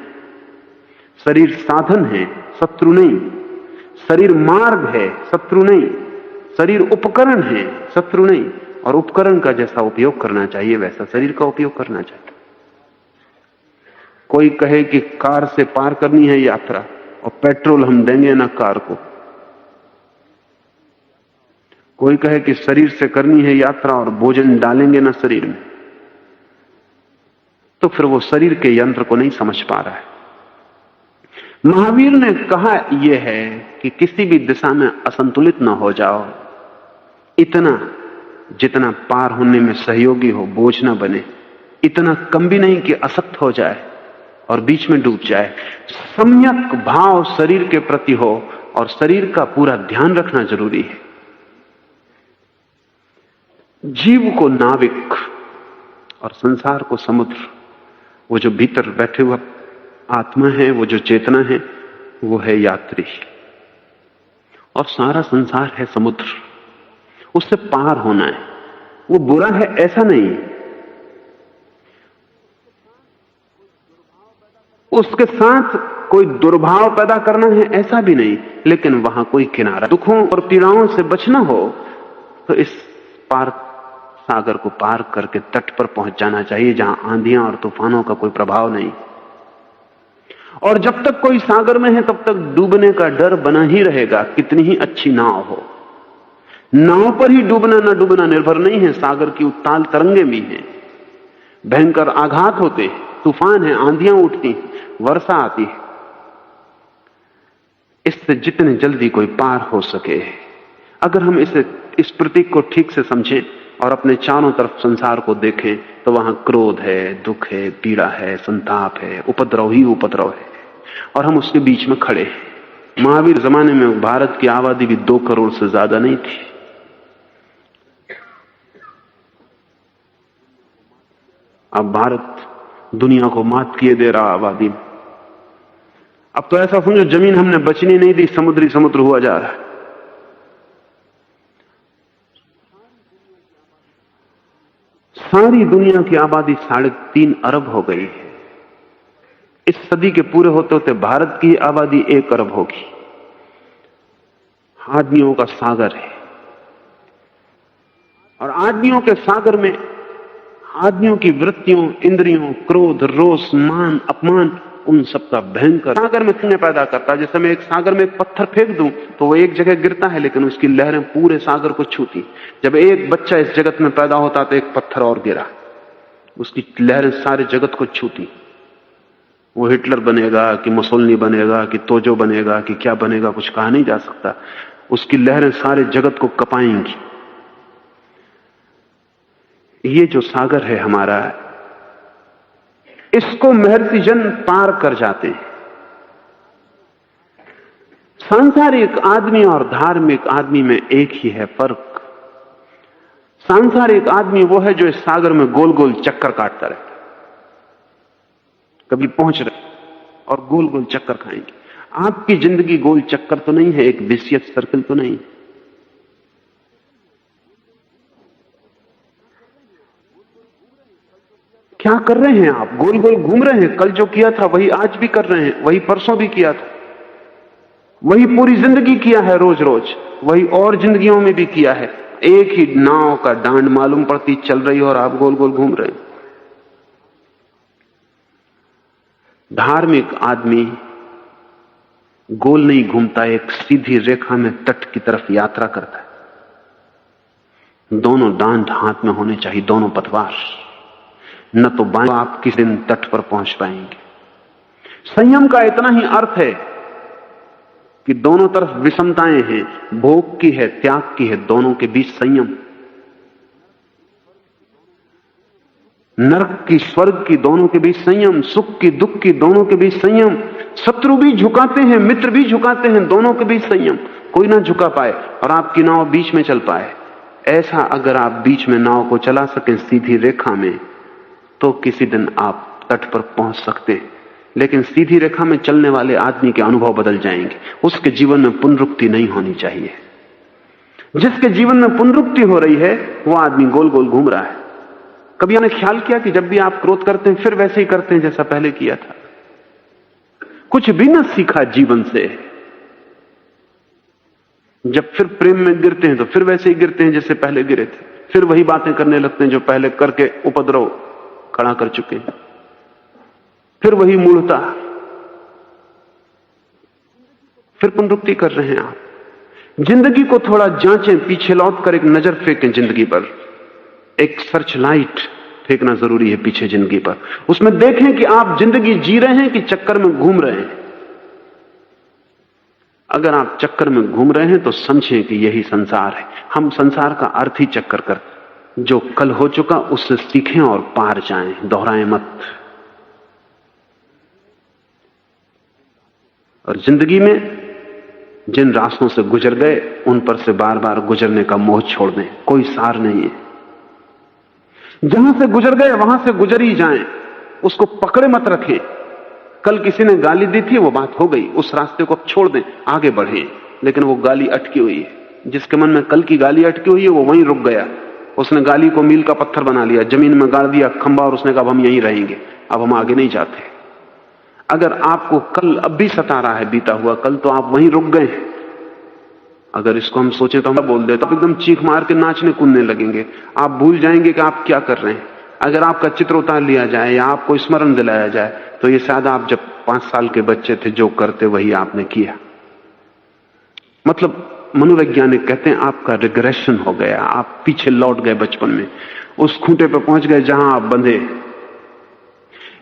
S1: शरीर साधन है, शत्रु नहीं। शरीर मार्ग है, शत्रु नहीं। शरीर उपकरण है, शत्रु नहीं। और उपकरण का जैसा उपयोग करना चाहिए वैसा शरीर का उपयोग करना चाहिए। कोई कहे कि कार से पार करनी है यात्रा और पेट्रोल हम देंगे ना कार को। कोई कहे कि शरीर से करनी है यात्रा और भोजन डालेंगे ना शरीर में, तो फिर वो शरीर के यंत्र को नहीं समझ पा रहा है। महावीर ने कहा यह है कि किसी भी दिशा में असंतुलित ना हो जाओ, इतना जितना पार होने में सहयोगी हो, बोझ ना बने, इतना कम भी नहीं कि असक्त हो जाए और बीच में डूब जाए। सम्यक भाव शरीर के प्रति हो और शरीर का पूरा ध्यान रखना जरूरी है। जीव को नाविक और संसार को समुद्र, वो जो भीतर बैठे हुआ आत्मा है, वो जो चेतना है, वो है यात्री। और सारा संसार है समुद्र, उससे पार होना है। वो बुरा है ऐसा नहीं, उसके साथ कोई दुर्भाव पैदा करना है ऐसा भी नहीं, लेकिन वहां कोई किनारा। दुखों और पीड़ाओं से बचना हो तो इस पार सागर को पार करके तट पर पहुंच जाना चाहिए, जहां आंधियां और तूफानों का कोई प्रभाव नहीं। और जब तक कोई सागर में है तब तक डूबने का डर बना ही रहेगा, कितनी ही अच्छी नाव हो। नाव पर ही डूबना न डूबना निर्भर नहीं है, सागर की उत्ताल तरंगें भी हैं, भयंकर आघात होते, तूफान है, आंधियां उठती, वर्षा आती है। इससे जितने जल्दी कोई पार हो सके, अगर हम इस प्रतीक को ठीक से समझें और अपने चारों तरफ संसार को देखें, तो वहां क्रोध है, दुख है, पीड़ा है, संताप है, उपद्रव ही उपद्रव है, और हम उसके बीच में खड़े हैं। महावीर जमाने में भारत की आबादी भी 2 करोड़ से ज्यादा नहीं थी। अब भारत दुनिया को मात किए दे रहा आबादी में। अब तो ऐसा समझो जमीन हमने बचनी नहीं दी, समुद्री समुद्र हुआ जा रहा है। सारी दुनिया की आबादी 3.5 अरब हो गई है। इस सदी के पूरे होते होते भारत की आबादी 1 अरब होगी। आदमियों का सागर है, और आदमियों के सागर में आदमियों की वृत्तियों, इंद्रियों, क्रोध, रोष, मान, अपमान, उन सबका भयंकर सागर में कितने पैदा करता है। जैसे मैं एक सागर में एक पत्थर फेंक दूं तो वो एक जगह गिरता है, लेकिन उसकी लहरें पूरे सागर को छूती। जब एक बच्चा इस जगत में पैदा होता तो एक पत्थर और गिरा, उसकी लहरें सारे जगत को छूती। वो हिटलर बनेगा कि मुसोलिनी बनेगा कि तोजो बनेगा कि क्या बनेगा, कुछ कहा नहीं जा सकता। उसकी लहरें सारे जगत को कपाएंगी। ये जो सागर है हमारा, इसको महर्षि जन पार कर जाते हैं। सांसारिक आदमी और धार्मिक आदमी में एक ही है फर्क। सांसारिक आदमी वो है जो इस सागर में गोल गोल चक्कर काटता रहता है, कभी पहुंच रहे और गोल गोल चक्कर खाएंगे। आपकी जिंदगी गोल चक्कर तो नहीं है, एक विशियस सर्कल तो नहीं। क्या कर रहे हैं आप? गोल गोल घूम रहे हैं। कल जो किया था वही आज भी कर रहे हैं, वही परसों भी किया था, वही पूरी जिंदगी किया है, रोज रोज वही और जिंदगियों में भी किया है। एक ही नाव का डांड मालूम पड़ती चल रही और आप गोल गोल घूम रहे हैं। धार्मिक आदमी गोल नहीं घूमता, एक सीधी रेखा में तट की तरफ यात्रा करता है। दोनों दांत हाथ में होने चाहिए, दोनों पतवार। न तो बाएं आप किस दिन तट पर पहुंच पाएंगे। संयम का इतना ही अर्थ है कि दोनों तरफ विषमताएं हैं, भोग की है, त्याग की है, दोनों के बीच संयम। नरक की स्वर्ग की दोनों के बीच संयम, सुख की दुख की दोनों के बीच संयम, शत्रु भी झुकाते हैं मित्र भी झुकाते हैं, दोनों के बीच संयम, कोई ना झुका पाए और आपकी नाव बीच में चल पाए। ऐसा अगर आप बीच में नाव को चला सकें सीधी रेखा में, तो किसी दिन आप तट पर पहुंच सकते हैं। लेकिन सीधी रेखा में चलने वाले आदमी के अनुभव बदल जाएंगे, उसके जीवन में पुनरुक्ति नहीं होनी चाहिए। जिसके जीवन में पुनरुक्ति हो रही है वो आदमी गोल गोल घूम रहा है। कभी आपने ख्याल किया कि जब भी आप क्रोध करते हैं फिर वैसे ही करते हैं जैसा पहले किया था? कुछ भी न सीखा जीवन से। जब फिर प्रेम में गिरते हैं तो फिर वैसे ही गिरते हैं जैसे पहले गिरे थे, फिर वही बातें करने लगते हैं जो पहले करके उपद्रव खड़ा कर चुके हैं, फिर वही मूढ़ता, फिर पुनरुक्ति कर रहे हैं आप। जिंदगी को थोड़ा जांचें, पीछे लौट कर एक नजर फेंकें जिंदगी पर, एक सर्च लाइट फेंकना जरूरी है पीछे जिंदगी पर। उसमें देखें कि आप जिंदगी जी रहे हैं कि चक्कर में घूम रहे हैं। अगर आप चक्कर में घूम रहे हैं तो समझें कि यही संसार है। हम संसार का अर्थ ही चक्कर करते। जो कल हो चुका उससे सीखें और पार जाएं, दोहराएं मत। और जिंदगी में जिन रास्तों से गुजर गए उन पर से बार बार गुजरने का मोह छोड़ दें, कोई सार नहीं है। जहां से गुजर गए वहां से गुजर ही जाएं, उसको पकड़े मत रखें। कल किसी ने गाली दी थी, वो बात हो गई, उस रास्ते को छोड़ दें, आगे बढ़ें। लेकिन वो गाली अटकी हुई है, जिसके मन में कल की गाली अटकी हुई है वो वहीं रुक गया। उसने गाली को मील का पत्थर बना लिया, जमीन में गाड़ दिया खंबा, और उसने कहा हम यहीं रहेंगे, अब हम आगे नहीं जाते। अगर आपको कल अब भी सता रहा है बीता हुआ कल, तो आप वहीं रुक गए। अगर इसको हम सोचें तो हम बोल दे तो एकदम चीख मार के नाचने कूदने लगेंगे, आप भूल जाएंगे कि आप क्या कर रहे हैं। अगर आपका चित्र उतार लिया जाए या आपको स्मरण दिलाया जाए तो ये शायद आप जब 5 साल के बच्चे थे जो करते वही आपने किया। मतलब मनोवैज्ञानिक कहते हैं आपका रिग्रेशन हो गया, आप पीछे लौट गए बचपन में, उस खूंटे पर पहुंच गए जहां आप बंधे।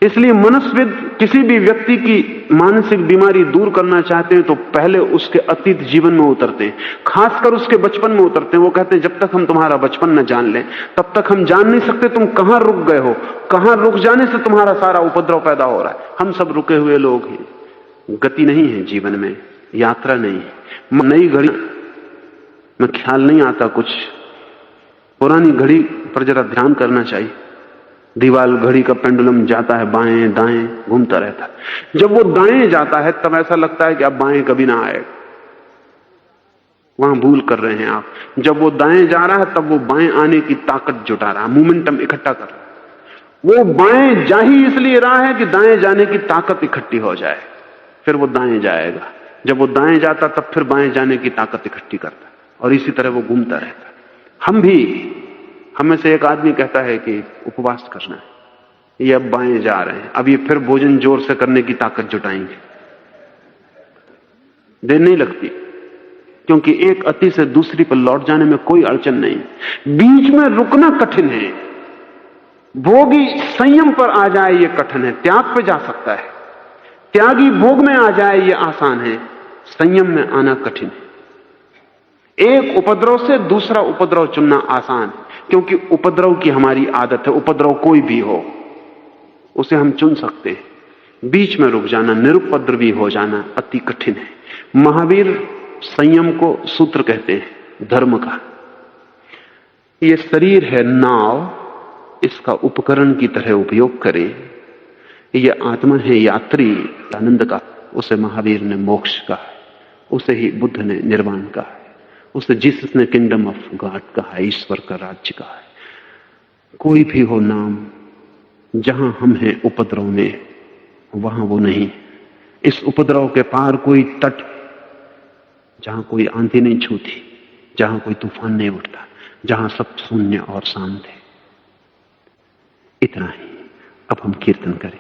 S1: इसलिए मनस्विद किसी भी व्यक्ति की मानसिक बीमारी दूर करना चाहते हैं तो पहले उसके अतीत जीवन में उतरते हैं, खासकर उसके बचपन में उतरते हैं। वो कहते हैं जब तक हम तुम्हारा बचपन न जान लें तब तक हम जान नहीं सकते तुम कहां रुक गए हो, कहां रुक जाने से तुम्हारा सारा उपद्रव पैदा हो रहा है। हम सब रुके हुए लोग हैं, गति नहीं है जीवन में, यात्रा नहीं है। नई घड़ी में ख्याल नहीं आता कुछ, पुरानी घड़ी पर जरा ध्यान करना चाहिए। दीवाल घड़ी का पेंडुलम जाता है बाएं दाएं, घूमता रहता है। जब वो दाएं जाता है तब ऐसा लगता है कि अब बाएं कभी ना आएगा, वहां भूल कर रहे हैं आप। जब वो दाएं जा रहा है तब वो बाएं आने की ताकत जुटा रहा है, मोमेंटम इकट्ठा कर रहा है। वो बाएं जा ही इसलिए रहा है कि दाएं जाने की ताकत इकट्ठी हो जाए, फिर वो दाएं जाएगा। जब वो दाएं जाता तब फिर बाएं जाने की ताकत इकट्ठी करता, और इसी तरह वो घूमता रहता। हम भी, हमें से एक आदमी कहता है कि उपवास करना है, ये अब बाएं जा रहे हैं, अब ये फिर भोजन जोर से करने की ताकत जुटाएंगे। देर नहीं लगती, क्योंकि एक अति से दूसरी पर लौट जाने में कोई अड़चन नहीं, बीच में रुकना कठिन है। भोगी संयम पर आ जाए ये कठिन है, त्याग पे जा सकता है। त्यागी भोग में आ जाए ये आसान है, संयम में आना कठिन है। एक उपद्रव से दूसरा उपद्रव चुनना आसान है, क्योंकि उपद्रव की हमारी आदत है। उपद्रव कोई भी हो उसे हम चुन सकते हैं। बीच में रुक जाना, निरुपद्रवी हो जाना अति कठिन है। महावीर संयम को सूत्र कहते हैं धर्म का। यह शरीर है नाव, इसका उपकरण की तरह उपयोग करें। यह आत्मा है यात्री आनंद का, उसे महावीर ने मोक्ष कहा, उसे ही बुद्ध ने निर्वाण कहा, उसे जीसस ने किंगडम ऑफ गॉड कहा, ईश्वर का राज्य कहा है। कोई भी हो नाम, जहां हम हैं उपद्रव में वहां वो नहीं। इस उपद्रव के पार कोई तट, जहां कोई आंधी नहीं छूती, जहां कोई तूफान नहीं उठता, जहां सब शून्य और शांत है। इतना ही। अब हम कीर्तन करें।